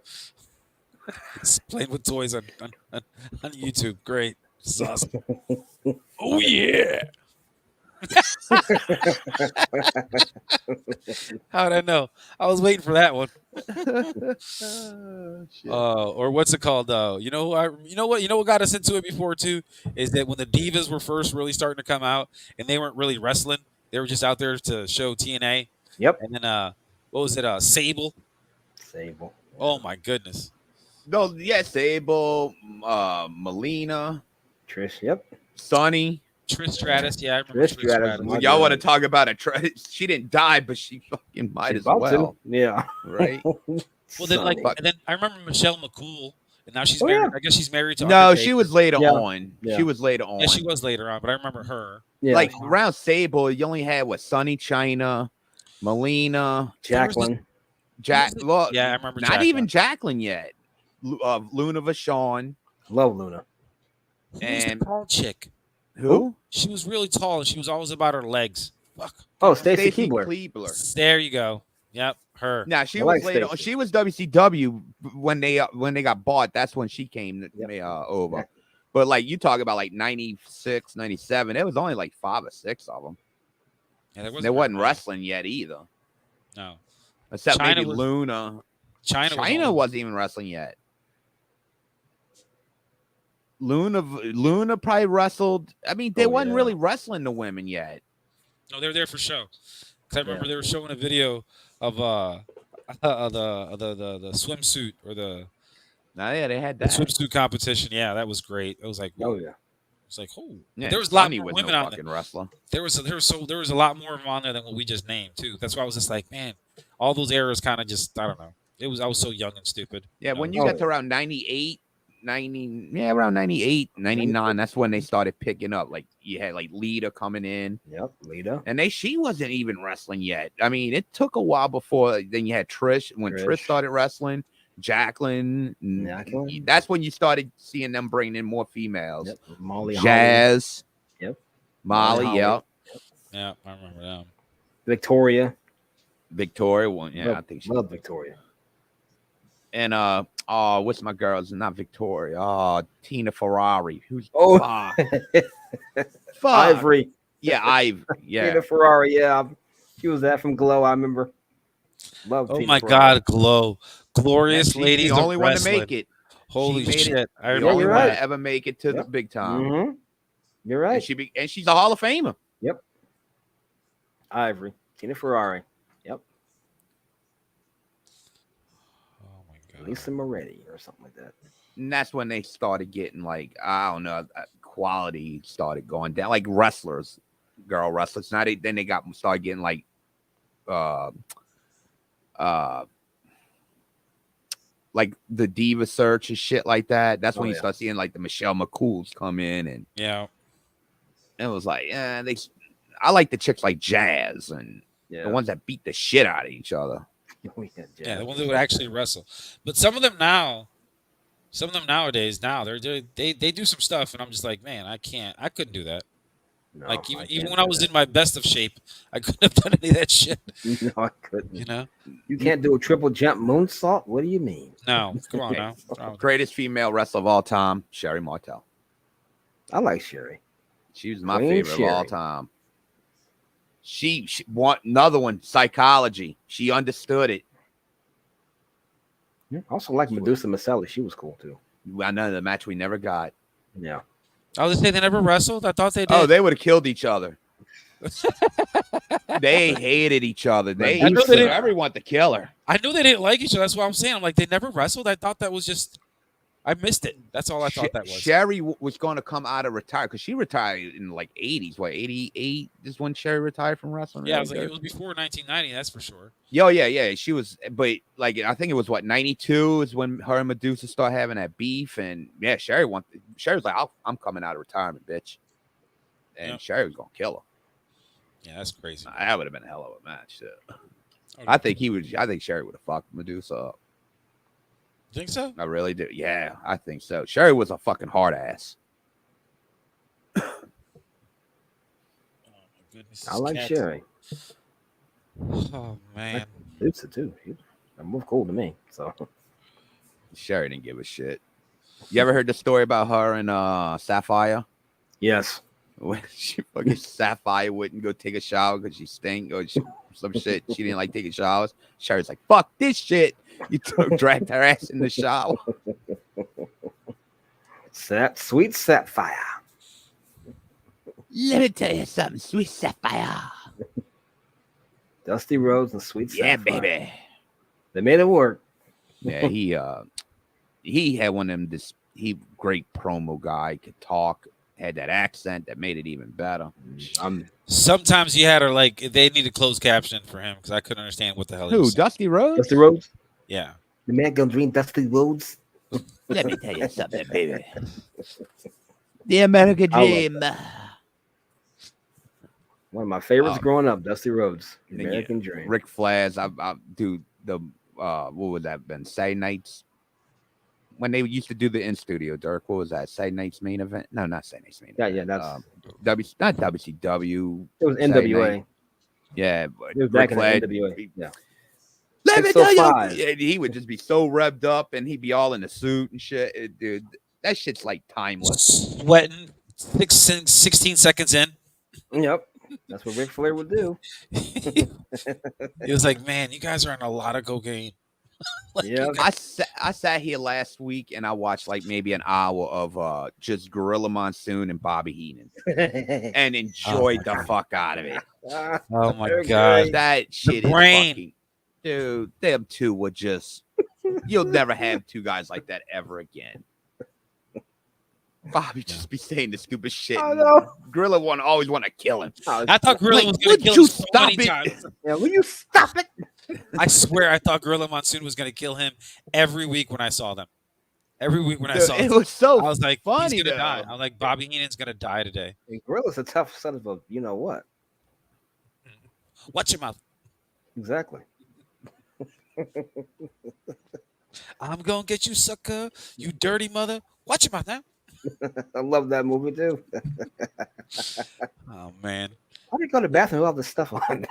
He's playing with toys on YouTube. Great. This is awesome. Oh, yeah. How'd I know? I was waiting for that one. Or what's it called? You know what got us into it before too is that when the divas were first really starting to come out and they weren't really wrestling, they were just out there to show TNA. Yep. And then what was it? Sable. Sable. Oh my goodness. No, yeah, Sable, Melina, Trish. Yep. Sonny. Trish Stratus. Yeah, I remember Trish Stratus. When y'all want to talk about she didn't die, but she fucking might as well. Yeah. Right. Well, then and then I remember Michelle McCool, and now she's Oh, married. yeah. I guess she's married to. No, Undertaker. she was later Yeah. on. Yeah. She was later on. Yeah, she was later on, but I remember her. Yeah. Like around Sable, you only had Sonny China, Melina, Jacqueline. Well, Yeah, I remember. not even Jacqueline yet. Luna Vachon. Love Luna. Who's the And tall chick? who? She was really tall, and she was always about her legs. Fuck. Oh, Stacy Keibler. There you go. Yep, her. Now she I was like later. Stacey. She was WCW when they got bought. That's when she came over. Yeah. But like you talk about like 96, 97, there was only like 5 or 6 of them. Yeah, They wasn't wrestling yet either, No. except China maybe was- Luna. China wasn't even wrestling yet. Luna probably wrestled. I mean, they wasn't really wrestling the women yet. No, they were there for show. Because I remember they were showing a video of the swimsuit or the They had the that. swimsuit competition. Yeah, that was great. It was like, Oh yeah. it's like, oh, Yeah, there was a lot Sonny more was women no on there. fucking wrestler. There was a lot more of them on there than what we just named too. That's why I was just like, man, all those eras kind of just, I don't know. I was so young and stupid. Yeah, when know? you got to around 98, 90, around 98, 99, that's when they started picking up. Like you had like Lita coming in. Yep, Lita. And she wasn't even wrestling yet. I mean, it took a while before then you had Trish. When Trish started wrestling, Jacqueline. That's when you started seeing them bringing in more females. Yep. Molly Jazz. Holly. Yep. Molly, yep. Yeah, I remember that. Victoria. Victoria one. Yeah, Love, I think she love Victoria. And what's my girl's? Not Victoria. Tina Ferrari. Who's fuck. Ivory. Yeah, Ivory. Yeah. Tina Ferrari. Yeah, she was that from Glow. I remember. Love. Oh Tina my Ferrari. God, Glow, glorious She's ladies. the only of one to wrestling. make it. Holy She made shit! it. I The remember only you're one right. to ever make it to the big time. Mm-hmm. You're right. And she's a Hall of Famer. Yep. Ivory. Tina Ferrari. Yep. Oh my God. Lisa Moretti or something like that. And that's when they started getting like, I don't know, quality started going down. Like wrestlers, girl wrestlers. Now then they started getting like like the Diva Search and shit like that. That's when you start seeing like the Michelle McCools come in, and it was like, I like the chicks like Jazz and the ones that beat the shit out of each other. Yeah, the ones that would actually wrestle. But some of them nowadays, they do some stuff, and I'm just like, man, I couldn't do that. No, like even when I was in my best of shape, I couldn't have done any of that shit. No, I couldn't. You know, you can't do a triple jump moonsault. What do you mean? No, come on now. Greatest female wrestler of all time, Sherry Martel. I like Sherry. She was my Queen favorite of all time. She want another one, psychology. She understood it. Yeah. Also like Medusa Maselli. She was cool too. I know the match we never got. Yeah. I was say they never wrestled. I thought they did. Oh, they would have killed each other. They hated each other. I know they didn't. Everyone to kill her. I knew they didn't like each other. That's what I'm saying. I'm like, they never wrestled. I thought that was just. I missed it. That's all I thought that was. Sherry was going to come out of retire because she retired in like 80s. What, 88 is when Sherry retired from wrestling? Yeah, I was like, it was before 1990. That's for sure. Yeah. She was, but like I think it was 92 is when her and Medusa start having that beef, and yeah, Sherry was like, I'm coming out of retirement, bitch, and Sherry was gonna kill her. Yeah, that's crazy. That would have been a hell of a match too. I think Sherry would have fucked Medusa up. Think so? I really do. Yeah, I think so. Sherry was a fucking hard ass. Goodness, I like Sherry. Oh man. Suits it too. That move cool to me. So Sherry didn't give a shit. You ever heard the story about her and Sapphire? yes. When she fucking Sapphire wouldn't go take a shower because she stank or some shit. She didn't like taking showers. Sherry's like, fuck this shit. You dragged her ass in the shower. Sweet Sapphire. Let me tell you something, Sweet Sapphire. Dusty Rhodes and Sweet Sapphire. Yeah, baby. They made it work. Yeah, he had one of them. He great promo guy, could talk, had that accent that made it even better. Sometimes you had her like they needed closed caption for him because I couldn't understand what the hell. Who? Dusty Rhodes? Dusty Rhodes? Yeah. The man gonna dream Dusty Rhodes. Let me tell you something, baby. The American Dream. One of my favorites growing up, Dusty Rhodes. The American Dream. Ric Flair's. I do the what would that been? Saturday nights. When they used to do the in studio, Dirk, what was that? Saturday night's main event? No, not Saturday night's main event. Yeah, that's not WCW. It was NWA. Yeah, it was back in the NWA. Yeah. Let me tell you, he would just be so revved up, and he'd be all in a suit and shit. Dude, that shit's like timeless. Sweating 16 seconds in. Yep, that's what Ric Flair would do. He was like, "Man, you guys are on a lot of cocaine." Yeah, I sat here last week and I watched like maybe an hour of just Gorilla Monsoon and Bobby Heenan and enjoyed the fuck out of it. Oh my god, that shit is fucking, dude. Them two were just, you'll never have two guys like that ever again. Bobby just be saying the stupid shit. Gorilla always want to kill him. I thought Gorilla was going to kill him so many times. Yeah, will you stop it? I swear, I thought Gorilla Monsoon was going to kill him every week when I saw them. Every week when I saw it them, was so I was like, funny. He's gonna die. I was like, Bobby Heenan's gonna die today. And Gorilla's a tough son of a, you know what? Watch your mouth. Exactly. I'm gonna get you, sucker. You dirty mother. Watch your mouth now. I love that movie too. Oh man. How do you go to the bathroom with all this stuff on?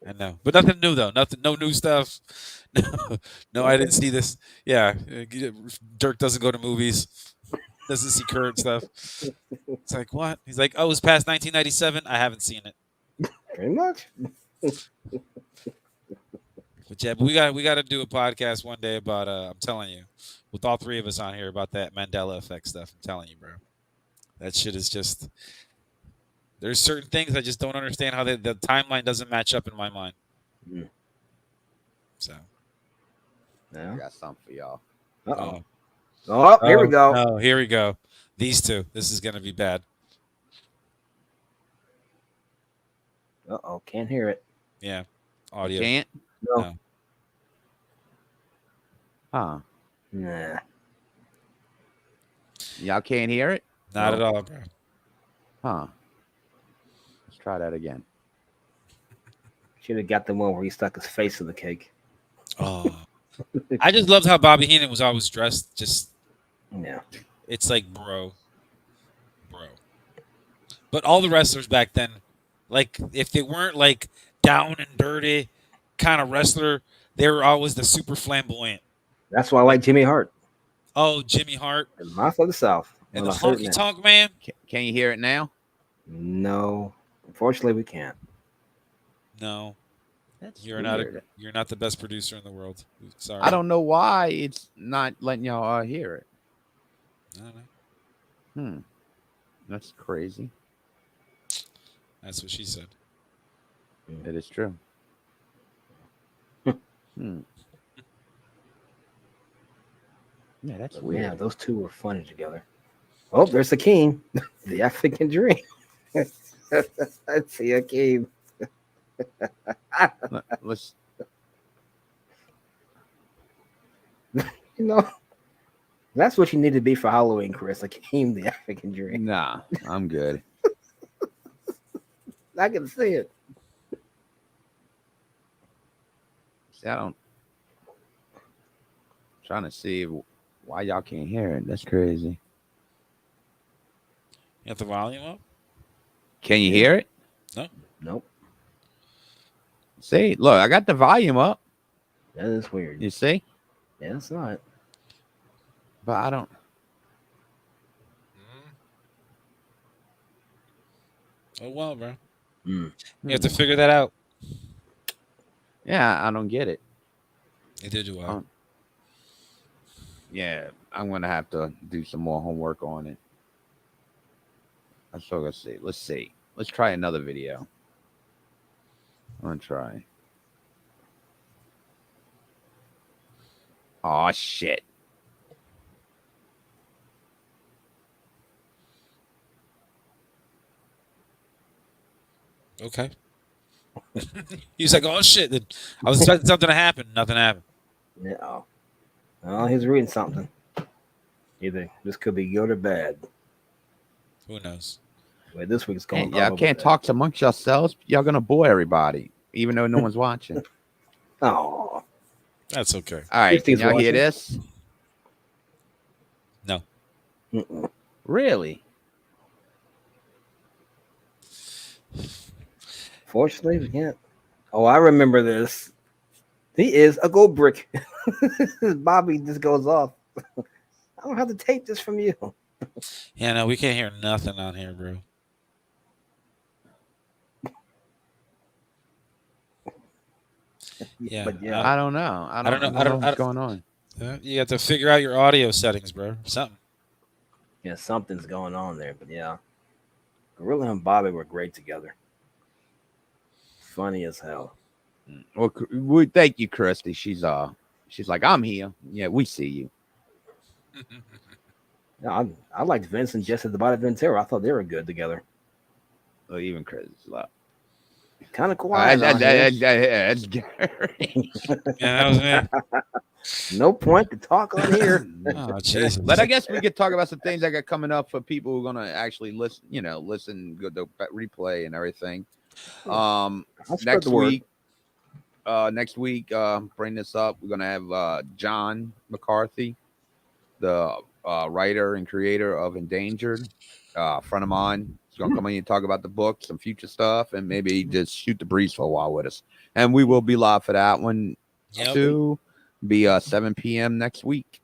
I know, but nothing new though. Nothing, no new stuff. No, I didn't see this. Yeah, Dirk doesn't go to movies. Doesn't see current stuff. It's like what? He's like, oh, it's past 1997. I haven't seen it. Pretty much. But yeah, but we got to do a podcast one day about. I'm telling you, with all three of us on here about that Mandela effect stuff. I'm telling you, bro. That shit is just. There's certain things I just don't understand how the timeline doesn't match up in my mind. Mm. So. Yeah. I got something for y'all. Uh-oh. Oh, here we go. Oh, here we go. These two. This is going to be bad. Uh-oh. Can't hear it. Yeah. Audio. Can't? No. Huh. Nah. Y'all can't hear it? Not at all, bro. Huh. Let's try that again. Should have got the one where he stuck his face in the cake. Oh. I just loved how Bobby Heenan was always dressed. Just, yeah. It's like, bro. But all the wrestlers back then, like, if they weren't like down and dirty kind of wrestler, they were always the super flamboyant. That's why I like Jimmy Hart. Oh, Jimmy Hart. And Mouth of the South. And the honky tonk man. Can you hear it now? No. Unfortunately, we can't. No. That's you're not the best producer in the world. Sorry. I don't know why it's not letting y'all hear it. I don't know. That's crazy. That's what she said. It is true. Yeah, that's weird. Yeah, those two were funny together. Oh, there's the king. The African Dream. I see a king. Let's. You know, that's what you need to be for Halloween, Chris. A king, the African Dream. Nah, I'm good. I can see it. See, trying to see why y'all can't hear it. That's crazy. You have the volume up? Can you hear it? No. Nope. See, look, I got the volume up. That is weird. You see? Yeah, it's not. But I don't. Oh well, bro. Mm. You have to figure that out. Yeah, I don't get it. Neither do I. Yeah, I'm gonna have to do some more homework on it. So let's see. Let's see. Let's try another video. I'm gonna try. Oh shit. Okay. He's like, oh shit. Then I was expecting something to happen. Nothing happened. Yeah. Oh, he's reading something. Either this could be good or bad. Who knows? Wait, this week's going. Y'all can't talk amongst yourselves. Y'all gonna bore everybody, even though no one's watching. Oh, that's okay. All right, can y'all hear this? No. Mm-mm. Really? Fortunately, we can't. Oh, I remember this. He is a gold brick. Bobby just goes off. I don't have to take this from you. Yeah, no, we can't hear nothing on here, bro. Yeah, But yeah, I don't know. I don't know what's going on. You have to figure out your audio settings, bro. Something. Yeah, something's going on there. But yeah, Gorilla and Bobby were great together. Funny as hell. Well, we thank you, Christy. She's like, I'm here. Yeah, we see you. Yeah, I liked Vince and Jesse the Body Ventura. I thought they were good together. Oh, even Chris. Kind of quiet. That's Gary. Yeah, that was me. No point to talk on here. Oh, Jesus. But I guess we could talk about some things that got coming up for people who are gonna actually listen. Listen, go to replay and everything. Next week, bring this up. We're gonna have John McCarthy, the writer and creator of Endangered, friend of mine. He's gonna come in and talk about the book, some future stuff, and maybe just shoot the breeze for a while with us. And we will be live for that one too. Be 7 p.m. next week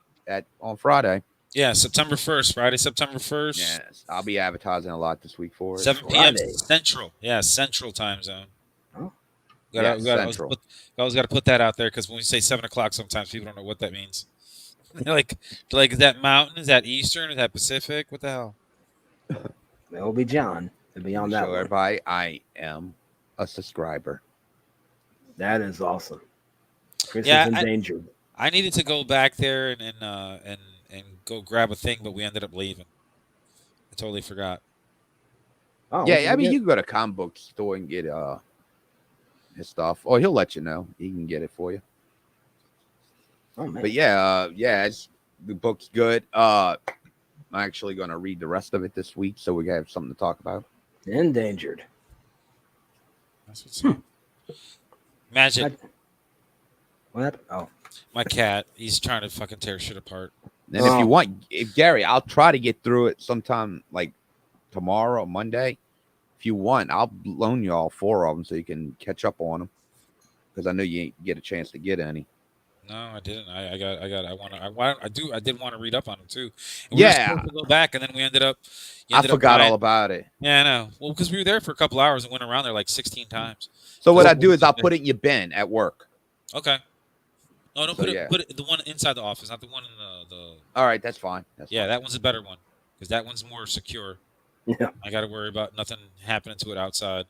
on Friday. Yeah, September 1st, Friday, September 1st. Yes, I'll be advertising a lot this week for it. 7 p.m. Central. Yeah, Central time zone. Oh. Central. I always got to put that out there because when we say 7 o'clock, sometimes people don't know what that means. like, is that Mountain? Is that Eastern? Is that Pacific? What the hell? That will be John. To be on that one. Everybody, I am a subscriber. That is awesome. Chris Yeah, is Endangered. I needed to go back there and go grab a thing, but we ended up leaving. I totally forgot. Oh, yeah, I mean, you can go to comic book store and get his stuff, or he'll let you know. He can get it for you. Oh man. But the book's good. I'm actually going to read the rest of it this week, so we have something to talk about. Endangered. That's what's up. Magic. What? Oh. My cat. He's trying to fucking tear shit apart. And if you want, Gary, I'll try to get through it sometime like tomorrow or Monday. If you want, I'll loan you all 4 of them so you can catch up on them. Because I know you ain't get a chance to get any. No, I didn't. I did want to read up on them too. And We were supposed to go back, and then we ended up. I forgot all about it. Yeah, I know. Well, because we were there for a couple hours and went around there like 16 times. So what I do is I'll put it in your bin at work. Okay. No, don't put it the one inside the office, not the one in the. All right, that's fine. That one's a better one because that one's more secure. Yeah. I got to worry about nothing happening to it outside.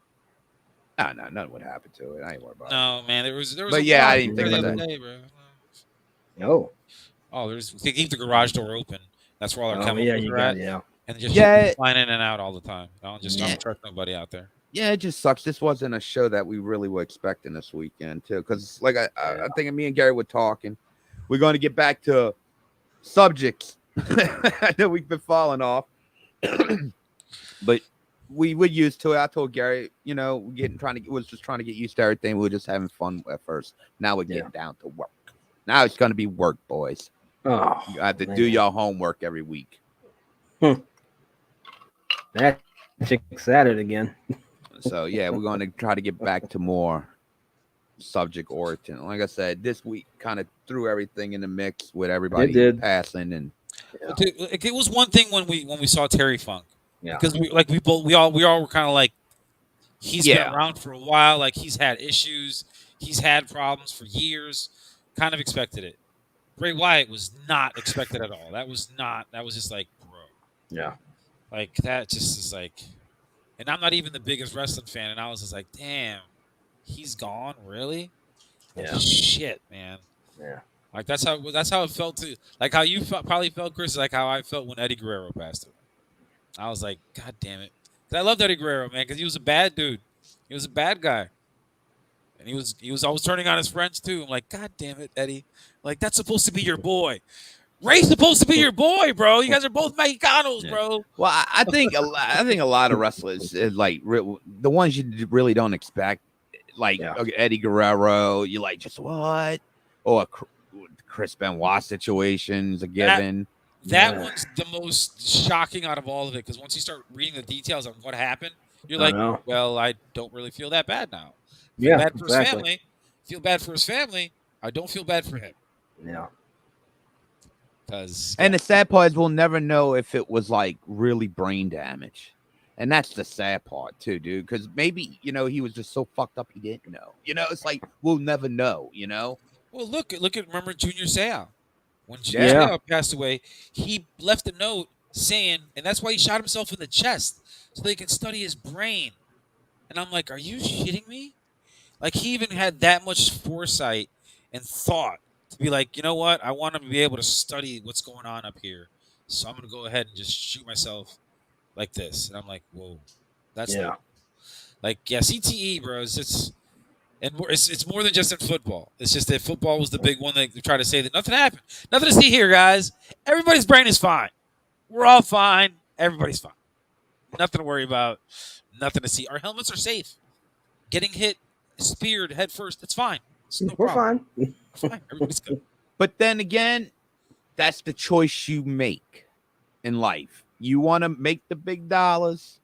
No, nothing would happen to it. I ain't worried about it. No, man, there was. But yeah, I didn't think about that. Day, bro. No. Oh, they keep the garage door open. That's where all our chemicals are at. Yeah. And just flying in and out all the time. I don't trust nobody out there. Yeah, it just sucks. This wasn't a show that we really were expecting this weekend, too. Because, like, I think me and Gary were talking. We're going to get back to subjects that we've been falling off. But we were used to it. I told Gary, was just trying to get used to everything. We were just having fun at first. Now we're getting down to work. Now it's going to be work, boys. Oh, you have to do your homework every week. That chick's at it again. So, yeah, we're going to try to get back to more subject origin. Like I said, this week kind of threw everything in the mix with everybody did. passing and. Well, dude, it was one thing when we saw Terry Funk, Yeah. because we all were kind of like, he's been Yeah. around for a while, like he's had issues, he's had problems for years, kind of expected it. Bray Wyatt was not expected at all. That was just like, bro, Yeah. like that just is like, and I'm not even the biggest wrestling fan, and I was just like, damn, he's gone, really? Yeah. Shit, man. Yeah. Like that's how it felt too. Like how you probably felt, Chris. Like how I felt when Eddie Guerrero passed away. I was like, God damn it, 'cause I loved Eddie Guerrero, man, because he was a bad dude. He was a bad guy, and he was always turning on his friends too. I'm like, God damn it, Eddie. Like that's supposed to be your boy. Ray's supposed to be your boy, bro. You guys are both Mexicanos, bro. Well, I think a lot of wrestlers like the ones you really don't expect, like Eddie Guerrero. You like just what? Or Chris Benoit situation's a given. That one's the most shocking out of all of it, because once you start reading the details on what happened, you're like, well, I don't really feel that bad now. Feel bad for his family. Feel bad for his family. I don't feel bad for him. Yeah. And the sad part is we'll never know if it was like really brain damage. And that's the sad part too, dude. Because maybe, he was just so fucked up he didn't know. It's like we'll never know, Well, look at remember Junior Seau. When Junior Seau passed away, he left a note saying, and that's why he shot himself in the chest, so they can study his brain. And I'm like, are you shitting me? Like, he even had that much foresight and thought to be like, you know what? I want him to be able to study what's going on up here. So I'm going to go ahead and just shoot myself like this. And I'm like, whoa. That's CTE, bros. It's more than just in football. It's just that football was the big one that they try to say that nothing happened. Nothing to see here, guys. Everybody's brain is fine. We're all fine. Everybody's fine. Nothing to worry about. Nothing to see. Our helmets are safe. Getting hit, speared head first, it's fine. We're fine. Fine. Everybody's good. But then again, that's the choice you make in life. You want to make the big dollars,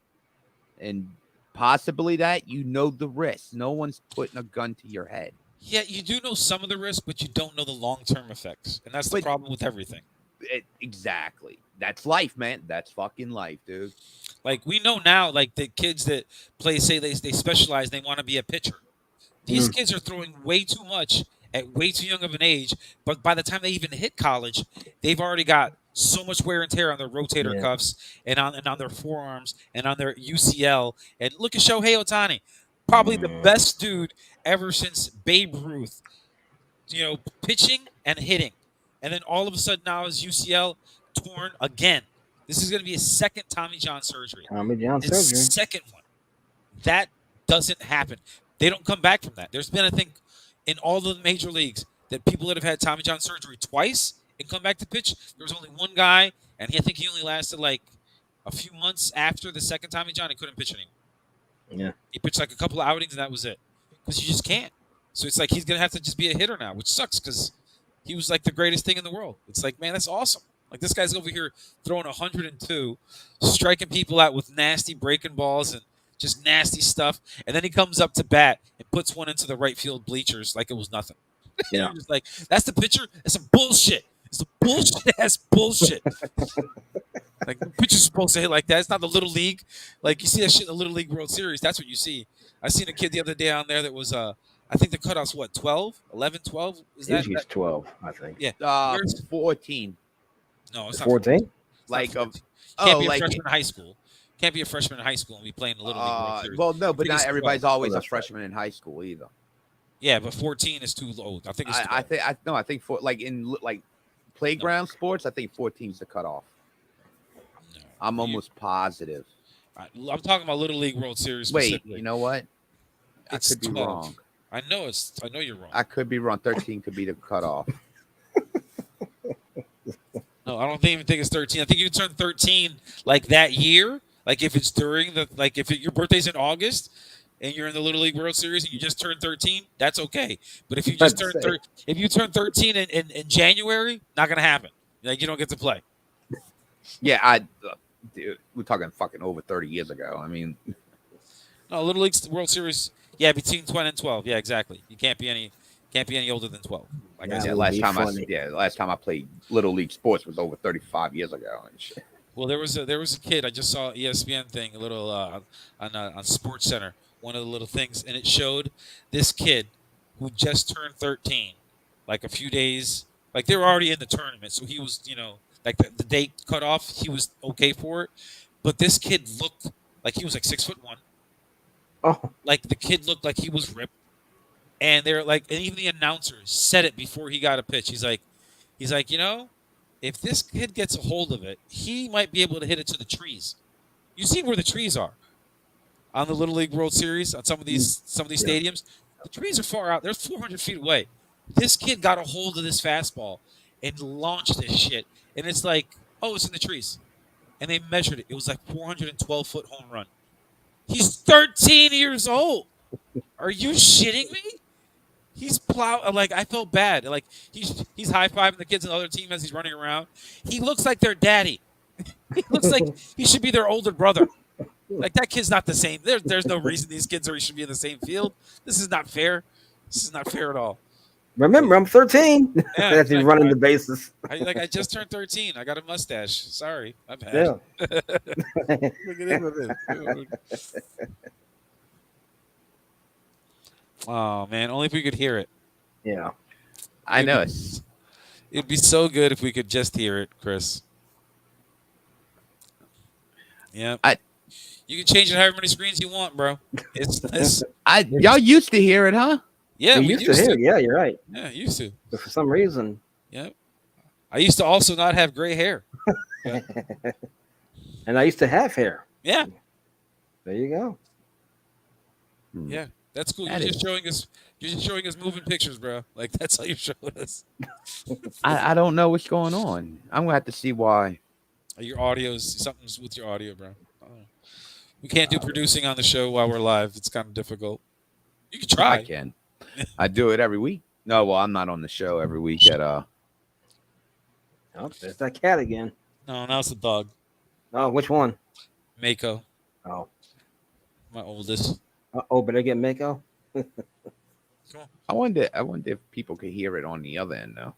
and possibly that the risk. No one's putting a gun to your head. Yeah, you do know some of the risk, but you don't know the long-term effects, and that's the problem with everything. Exactly. That's life, man. That's fucking life, dude. Like, we know now, like, the kids that play, say they specialize, they want to be a pitcher. These kids are throwing way too much at way too young of an age, but by the time they even hit college, they've already got so much wear and tear on their rotator cuffs and on their forearms and on their UCL. And look at Shohei Ohtani, probably the best dude ever since Babe Ruth, pitching and hitting. And then all of a sudden now his UCL torn again. This is going to be his second Tommy John surgery. Second one. That doesn't happen. They don't come back from that. There's been, I think, in all the major leagues, that people that have had Tommy John surgery twice and come back to pitch, there was only one guy, and I think he only lasted like a few months after the second Tommy John. He couldn't pitch anymore. Yeah. He pitched like a couple of outings, and that was it. Because you just can't. So it's like he's going to have to just be a hitter now, which sucks because he was like the greatest thing in the world. It's like, man, that's awesome. Like, this guy's over here throwing 102, striking people out with nasty breaking balls and just nasty stuff. And then he comes up to bat and puts one into the right field bleachers like it was nothing. Yeah. Just like, that's the pitcher? It's some bullshit. It's a bullshit-ass bullshit. Like, the pitcher's supposed to hit like that. It's not the Little League. Like, you see that shit in the Little League World Series. That's what you see. I seen a kid the other day on there that was, I think the cutoff's what, 12? 11, 12? Is that? Usually it's 12, I think. Yeah. 14. No, it's not 14? Like, can't be a freshman in high school. Can't be a freshman in high school and be playing the Little League World Series. Well, no, but not everybody's always a that's freshman in high school either. Yeah, but 14 is too low. I think it's I think for like in like playground sports, I think 14 is the cutoff. No, I'm almost positive. I'm talking about Little League World Series. Wait, you know what? I It's could be 12. wrong. I know you're wrong. I could be wrong. 13 could be the cutoff. No, I don't even think it's 13. I think you turn 13 like that year. Like if it's during your birthday's in August and you're in the Little League World Series and you just turned 13, that's okay. But if you just turn 13 in January, not gonna happen. Like, you don't get to play. Yeah, dude, we're talking fucking over 30 years ago. I mean, no, Little League World Series, Yeah, between 20 and 12. Yeah, exactly. You can't be any older than 12. Like I said. Last time I played Little League sports was over 35 years ago and shit. Well, there was a kid. I just saw ESPN thing a little on Sports Center. One of the little things, and it showed this kid who just turned 13, like a few days. Like they were already in the tournament, so he was, like the date cut off. He was okay for it, but this kid looked like he was like 6'1". Oh, Like the kid looked like he was ripped, and they're like, and even the announcer said it before he got a pitch. He's like, if this kid gets a hold of it, he might be able to hit it to the trees. You see where the trees are on the Little League World Series on some of these stadiums. The trees are far out. They're 400 feet away. This kid got a hold of this fastball and launched this shit, and it's like, oh, it's in the trees, and they measured it. It was like 412-foot home run. He's 13 years old. Are you shitting me? He's like I felt bad. Like he's high-fiving the kids on the other team as he's running around. He looks like their daddy. He looks like he should be their older brother. Like that kid's not the same. There's no reason these kids should be in the same field. This is not fair. This is not fair at all. remember, I'm 13. Yeah, As he's running the bases. I just turned 13. I got a mustache. Sorry, I'm bad. Yeah. Look at him. Oh man, only if we could hear it. Yeah. I know. It'd be so good if we could just hear it, Chris. Yeah. You can change it however many screens you want, bro. Y'all used to hear it, huh? Yeah, we used to hear it. Yeah, you're right. Yeah, used to. But for some reason. Yep. I used to also not have gray hair. Yeah. And I used to have hair. Yeah. There you go. Yeah. That's cool. You're just showing us moving pictures, bro. Like that's how you're showing us. I don't know what's going on. I'm gonna have to see why. Your audio's something's with your audio, bro. We can't do producing on the show while we're live. It's kind of difficult. You can try. I can. I do it every week. No, well, I'm not on the show every week at Oh, there's that cat again. No, now it's the dog. Oh, which one? Mako. Oh. My oldest. Oh, but I get Mako. I wonder if people could hear it on the other end though.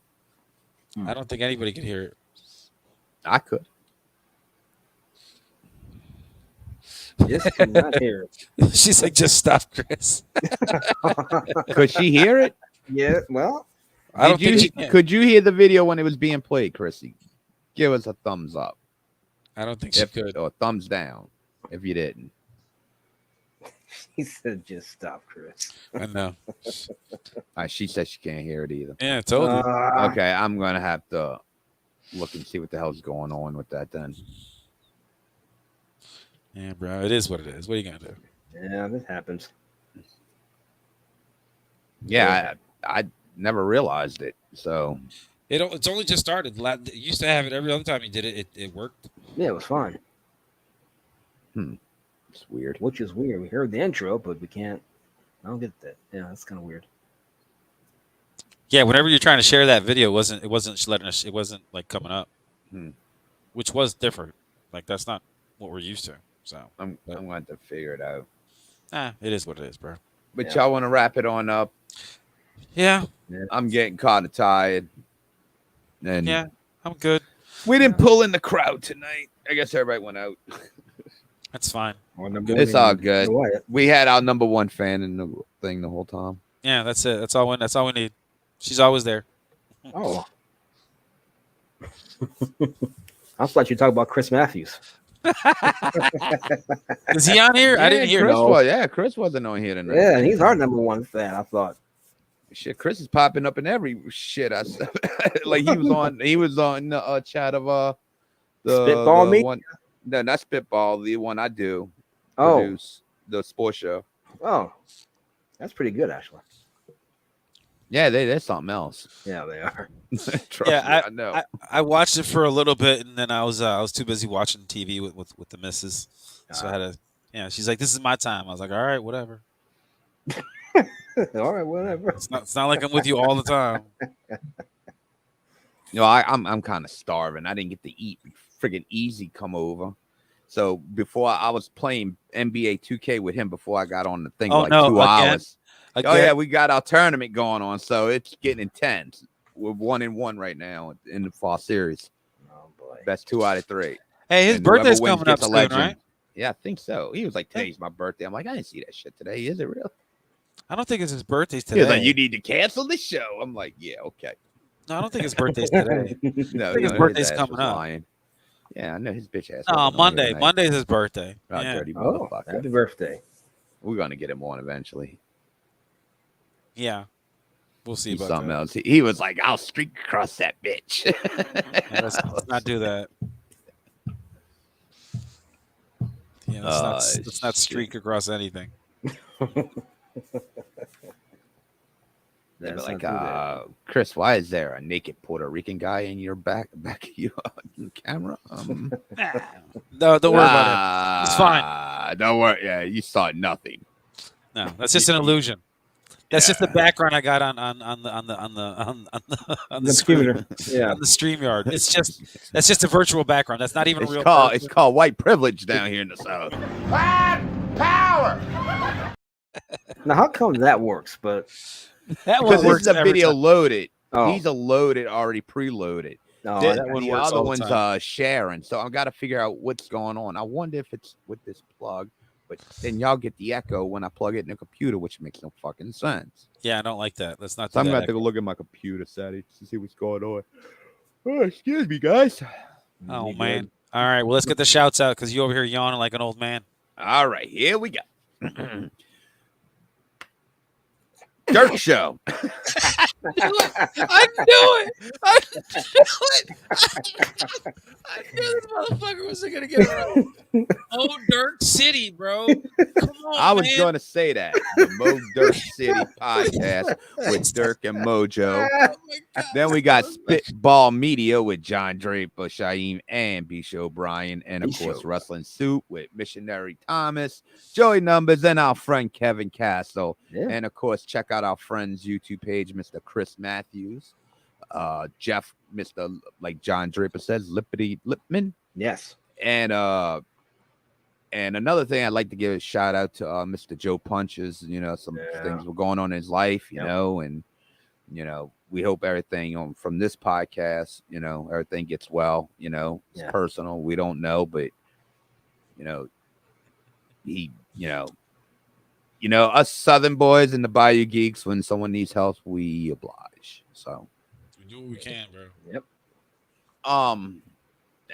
I don't think anybody could hear it. I could. Just cannot hear it. She's like, just stop, Chris. Could she hear it? Yeah, well, I don't think she can. Could you hear the video when it was being played, Chrissy? Give us a thumbs up. I don't think she could. Or thumbs down if you didn't. He said, just stop, Chris. I know. She said she can't hear it either. Yeah, totally. Okay, I'm going to have to look and see what the hell's going on with that then. Yeah, bro. It is what it is. What are you going to do? Yeah, this happens. Yeah, I never realized it. So it's only just started. You used to have it every other time you did it. It worked. Yeah, it was fun. It's weird. Which is weird. We heard the intro, but we can't. I don't get that. Yeah, that's kind of weird. Yeah, whenever you're trying to share that video, it wasn't letting us. It wasn't like coming up, which was different. Like that's not what we're used to. So I'm going to figure it out. It is what it is, bro. But y'all want to wrap it on up? Yeah. I'm getting kind of tired. And yeah, I'm good. We didn't pull in the crowd tonight. I guess everybody went out. That's fine. It's all good. We had our number one fan in the thing the whole time. Yeah, that's it. That's all we need. She's always there. Oh. I thought you talk about Chris Matthews. Is he on here? Yeah, I didn't hear. Chris wasn't on here tonight. Yeah, and he's our number one fan. I thought. Shit, Chris is popping up in every shit. Like he was on the chat of the Spitball me. No, not Spitball. The one I do. Oh, produce, the sports show. Oh, that's pretty good actually. Yeah, they're something else. Yeah, they are. Trust me, I know. I watched it for a little bit, and then I was too busy watching TV with the missus, so I had to. Yeah, she's like, "This is my time." I was like, "All right, whatever." All right, whatever. It's not like I'm with you all the time. No, I'm kind of starving. I didn't get to eat. Friggin' Easy come over, So before I was playing NBA 2K with him before I got on the thing, Oh, like no, 2 again? hours. Again? Oh yeah, we got our tournament going on, so it's getting intense. We're 1-1 right now in the fall series. Oh boy. Best 2 out of 3. Hey, his And whoever birthday's wins coming gets up a soon, legend. right? Yeah, I think so. He was like, today's my birthday. I'm like, I didn't see that shit today. Is it real? I don't think it's his birthday's He was today. like, you need to cancel the show. I'm like, yeah, okay. No, I don't think his birthday's today. No, I think his his birthday's ass coming was up. lying. Yeah, I know his bitch ass. No, wasn't on here Monday. tonight. Monday's his birthday. Oh, Yeah. dirty Oh, motherfucker. happy birthday. We're gonna get him on eventually. Yeah. We'll see He's about something that. else. He was like, I'll streak across that bitch. Yeah, let's not do that. Yeah, let's not streak across anything. They'd be Let's like, not do that. Chris, why is there a naked Puerto Rican guy in your back of you on the camera? No, don't worry about it. It's fine. Don't worry. Yeah, you saw nothing. No, that's just an illusion. That's just the background I got on the computer. Yeah. on the StreamYard. It's just that's just a virtual background. That's not even a real. It's called white privilege down here in the South. Power! Now, how come that works? But That Because one this works is a every video time. loaded. Oh. These are loaded, already preloaded. no, The, that one the works other all the one's time. sharing, so I've got to figure out what's going on. I wonder if it's with this plug, but then y'all get the echo when I plug it in the computer, which makes no fucking sense. Yeah, I don't like that. Let's not. So I'm do gonna that. have to go look at my computer settings to see what's going on. Oh, excuse me, guys. Oh You man. good? All right. Well, let's get the shouts out because you over here yawning like an old man. All right, here we go. Dirk Show. I knew it. I knew this motherfucker wasn't gonna get it right. Oh, Dirk City, bro. Come on, I was man. going to say that. The Mo Dirk City podcast with Dirk and Mojo. Oh my God. Then we got Spitball Media with John Draper, Shaim, and Bisha O'Brien. And, of course, Bisha. Wrestling Soup with Missionary Thomas, Joey Numbers, and our friend Kevin Castle. Yeah. And, of course, check out our friend's YouTube page, Mr. Chris Matthews. Jeff, Mr. like John Draper says, Lippity Lipman. Yes. And another thing I'd like to give a shout out to Mr. Joe Punches. You know, some things were going on in his life, you know, and you know, we hope everything from this podcast, you know, everything gets well, you know, it's personal. We don't know, but you know, he, you know, us Southern boys in the Bayou Geeks, when someone needs help, we oblige. So We do what we can, bro. Yep.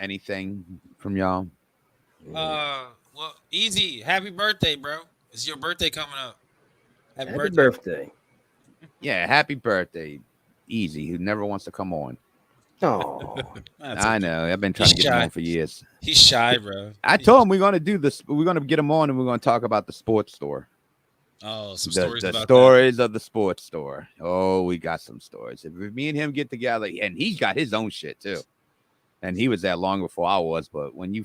Anything from y'all? Well, easy. Happy birthday, bro. It's your birthday coming up. Happy birthday. Yeah, happy birthday. Easy, who never wants to come on. Oh, I know. I've been trying to get him on for years. He's shy, bro. I told him we're going to do this. We're going to get him on and we're going to talk about the sports store. Oh, some The stories about stories of the sports store. Oh, we got some stories. If me and him get together, and he's got his own shit too. And he was there long before I was. But when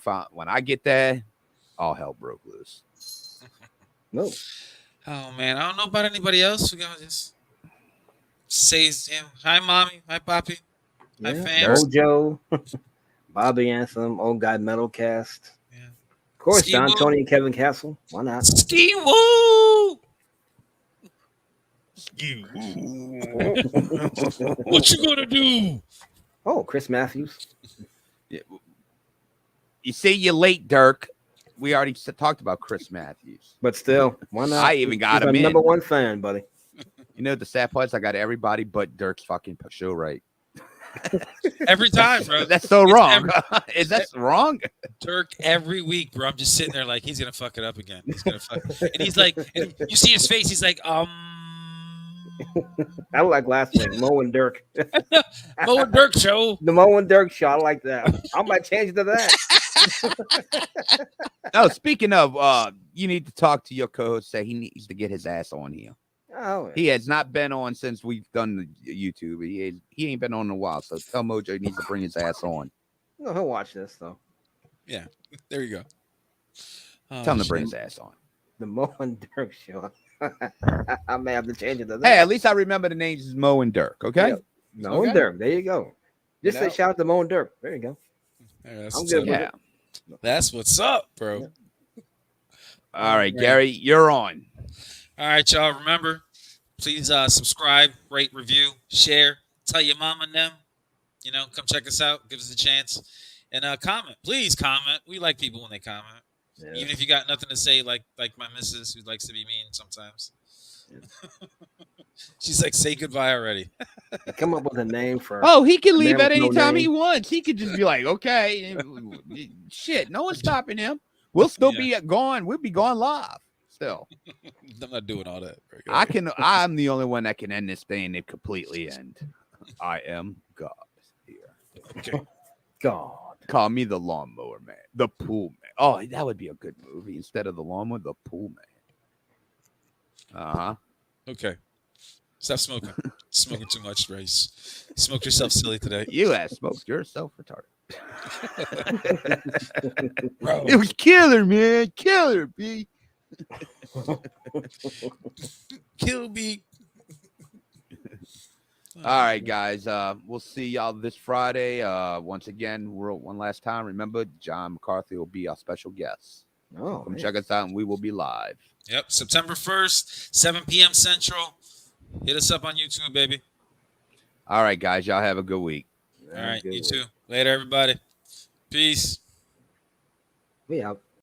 I get there, all hell broke loose. no. that. Oh man, I don't know about anybody else. We gotta just say, hi, mommy, hi, poppy, hi, Yeah. fans. Mojo, Bobby Anthem, Old Guy Metalcast. Yeah. Of course, Ski Don Woo. Tony and Kevin Castle. Why not? Ski woo! What you gonna do? Oh, Chris Matthews. You see, you're late, Dirk. We already talked about Chris Matthews. But still, why not? I even got He's him my in. number one fan, buddy. You know, the sad part is I got everybody but Dirk's fucking show right. Every time, bro. That's so It's wrong. Is that wrong? Dirk every week, bro. I'm just sitting there like he's gonna fuck it up again. He's gonna fuck, and he's like, and you see his face. He's like, I like last name, Mo and Dirk. Mo and Dirk show. The Mo and Dirk show. I like that. I might change it to that. No, speaking of, you need to talk to your co-host. Say he needs to get his ass on here. Oh, He has not been on since we've done the YouTube. He ain't been on in a while. So tell Mojo he needs to bring his ass on. no, he'll watch this though. Yeah, there you go. Oh, Tell him to bring shit. his ass on. The Mo and Dirk show. I may have to change it to that. Hey, at least I remember the names is Mo and Dirk. Okay. Yeah. Mo and Dirk. There you go. Just say shout out to Mo and Dirk. There you go. Yeah, that's I'm what's good up. with Yeah. it. That's what's up, bro. All right, Gary, you're on. All right, y'all. Remember, please subscribe, rate, review, share, tell your mom and them. You know, come check us out. Give us a chance. And comment. Please comment. We like people when they comment. Yeah. Even if you got nothing to say, like my missus who likes to be mean sometimes. Yeah. She's like, say goodbye already. Come up with a name for. Oh, he can leave at any time he wants. He could just be like, okay, shit, no one's stopping him. We'll still be gone. We'll be gone live still. I'm not doing all that. I'm the only one that can end this thing and completely end. I am God here. Okay. God. Call me the lawnmower man. The pool man. Oh, that would be a good movie. Instead of the lawnmower, the pool man. Uh-huh. Okay. Stop smoking. Smoking too much, Race. You smoked yourself silly today. You have smoked yourself retarded. Bro. It was killer, man. Killer, B. Kill B. All right, guys. We'll see y'all this Friday. Once again, one last time. Remember, John McCarthy will be our special guest. Come check us out, and we will be live. Yep, September 1st, 7 p.m. Central. Hit us up on YouTube, baby. All right, guys. Y'all have a good week. All right, you too. Later, everybody. Peace. We out.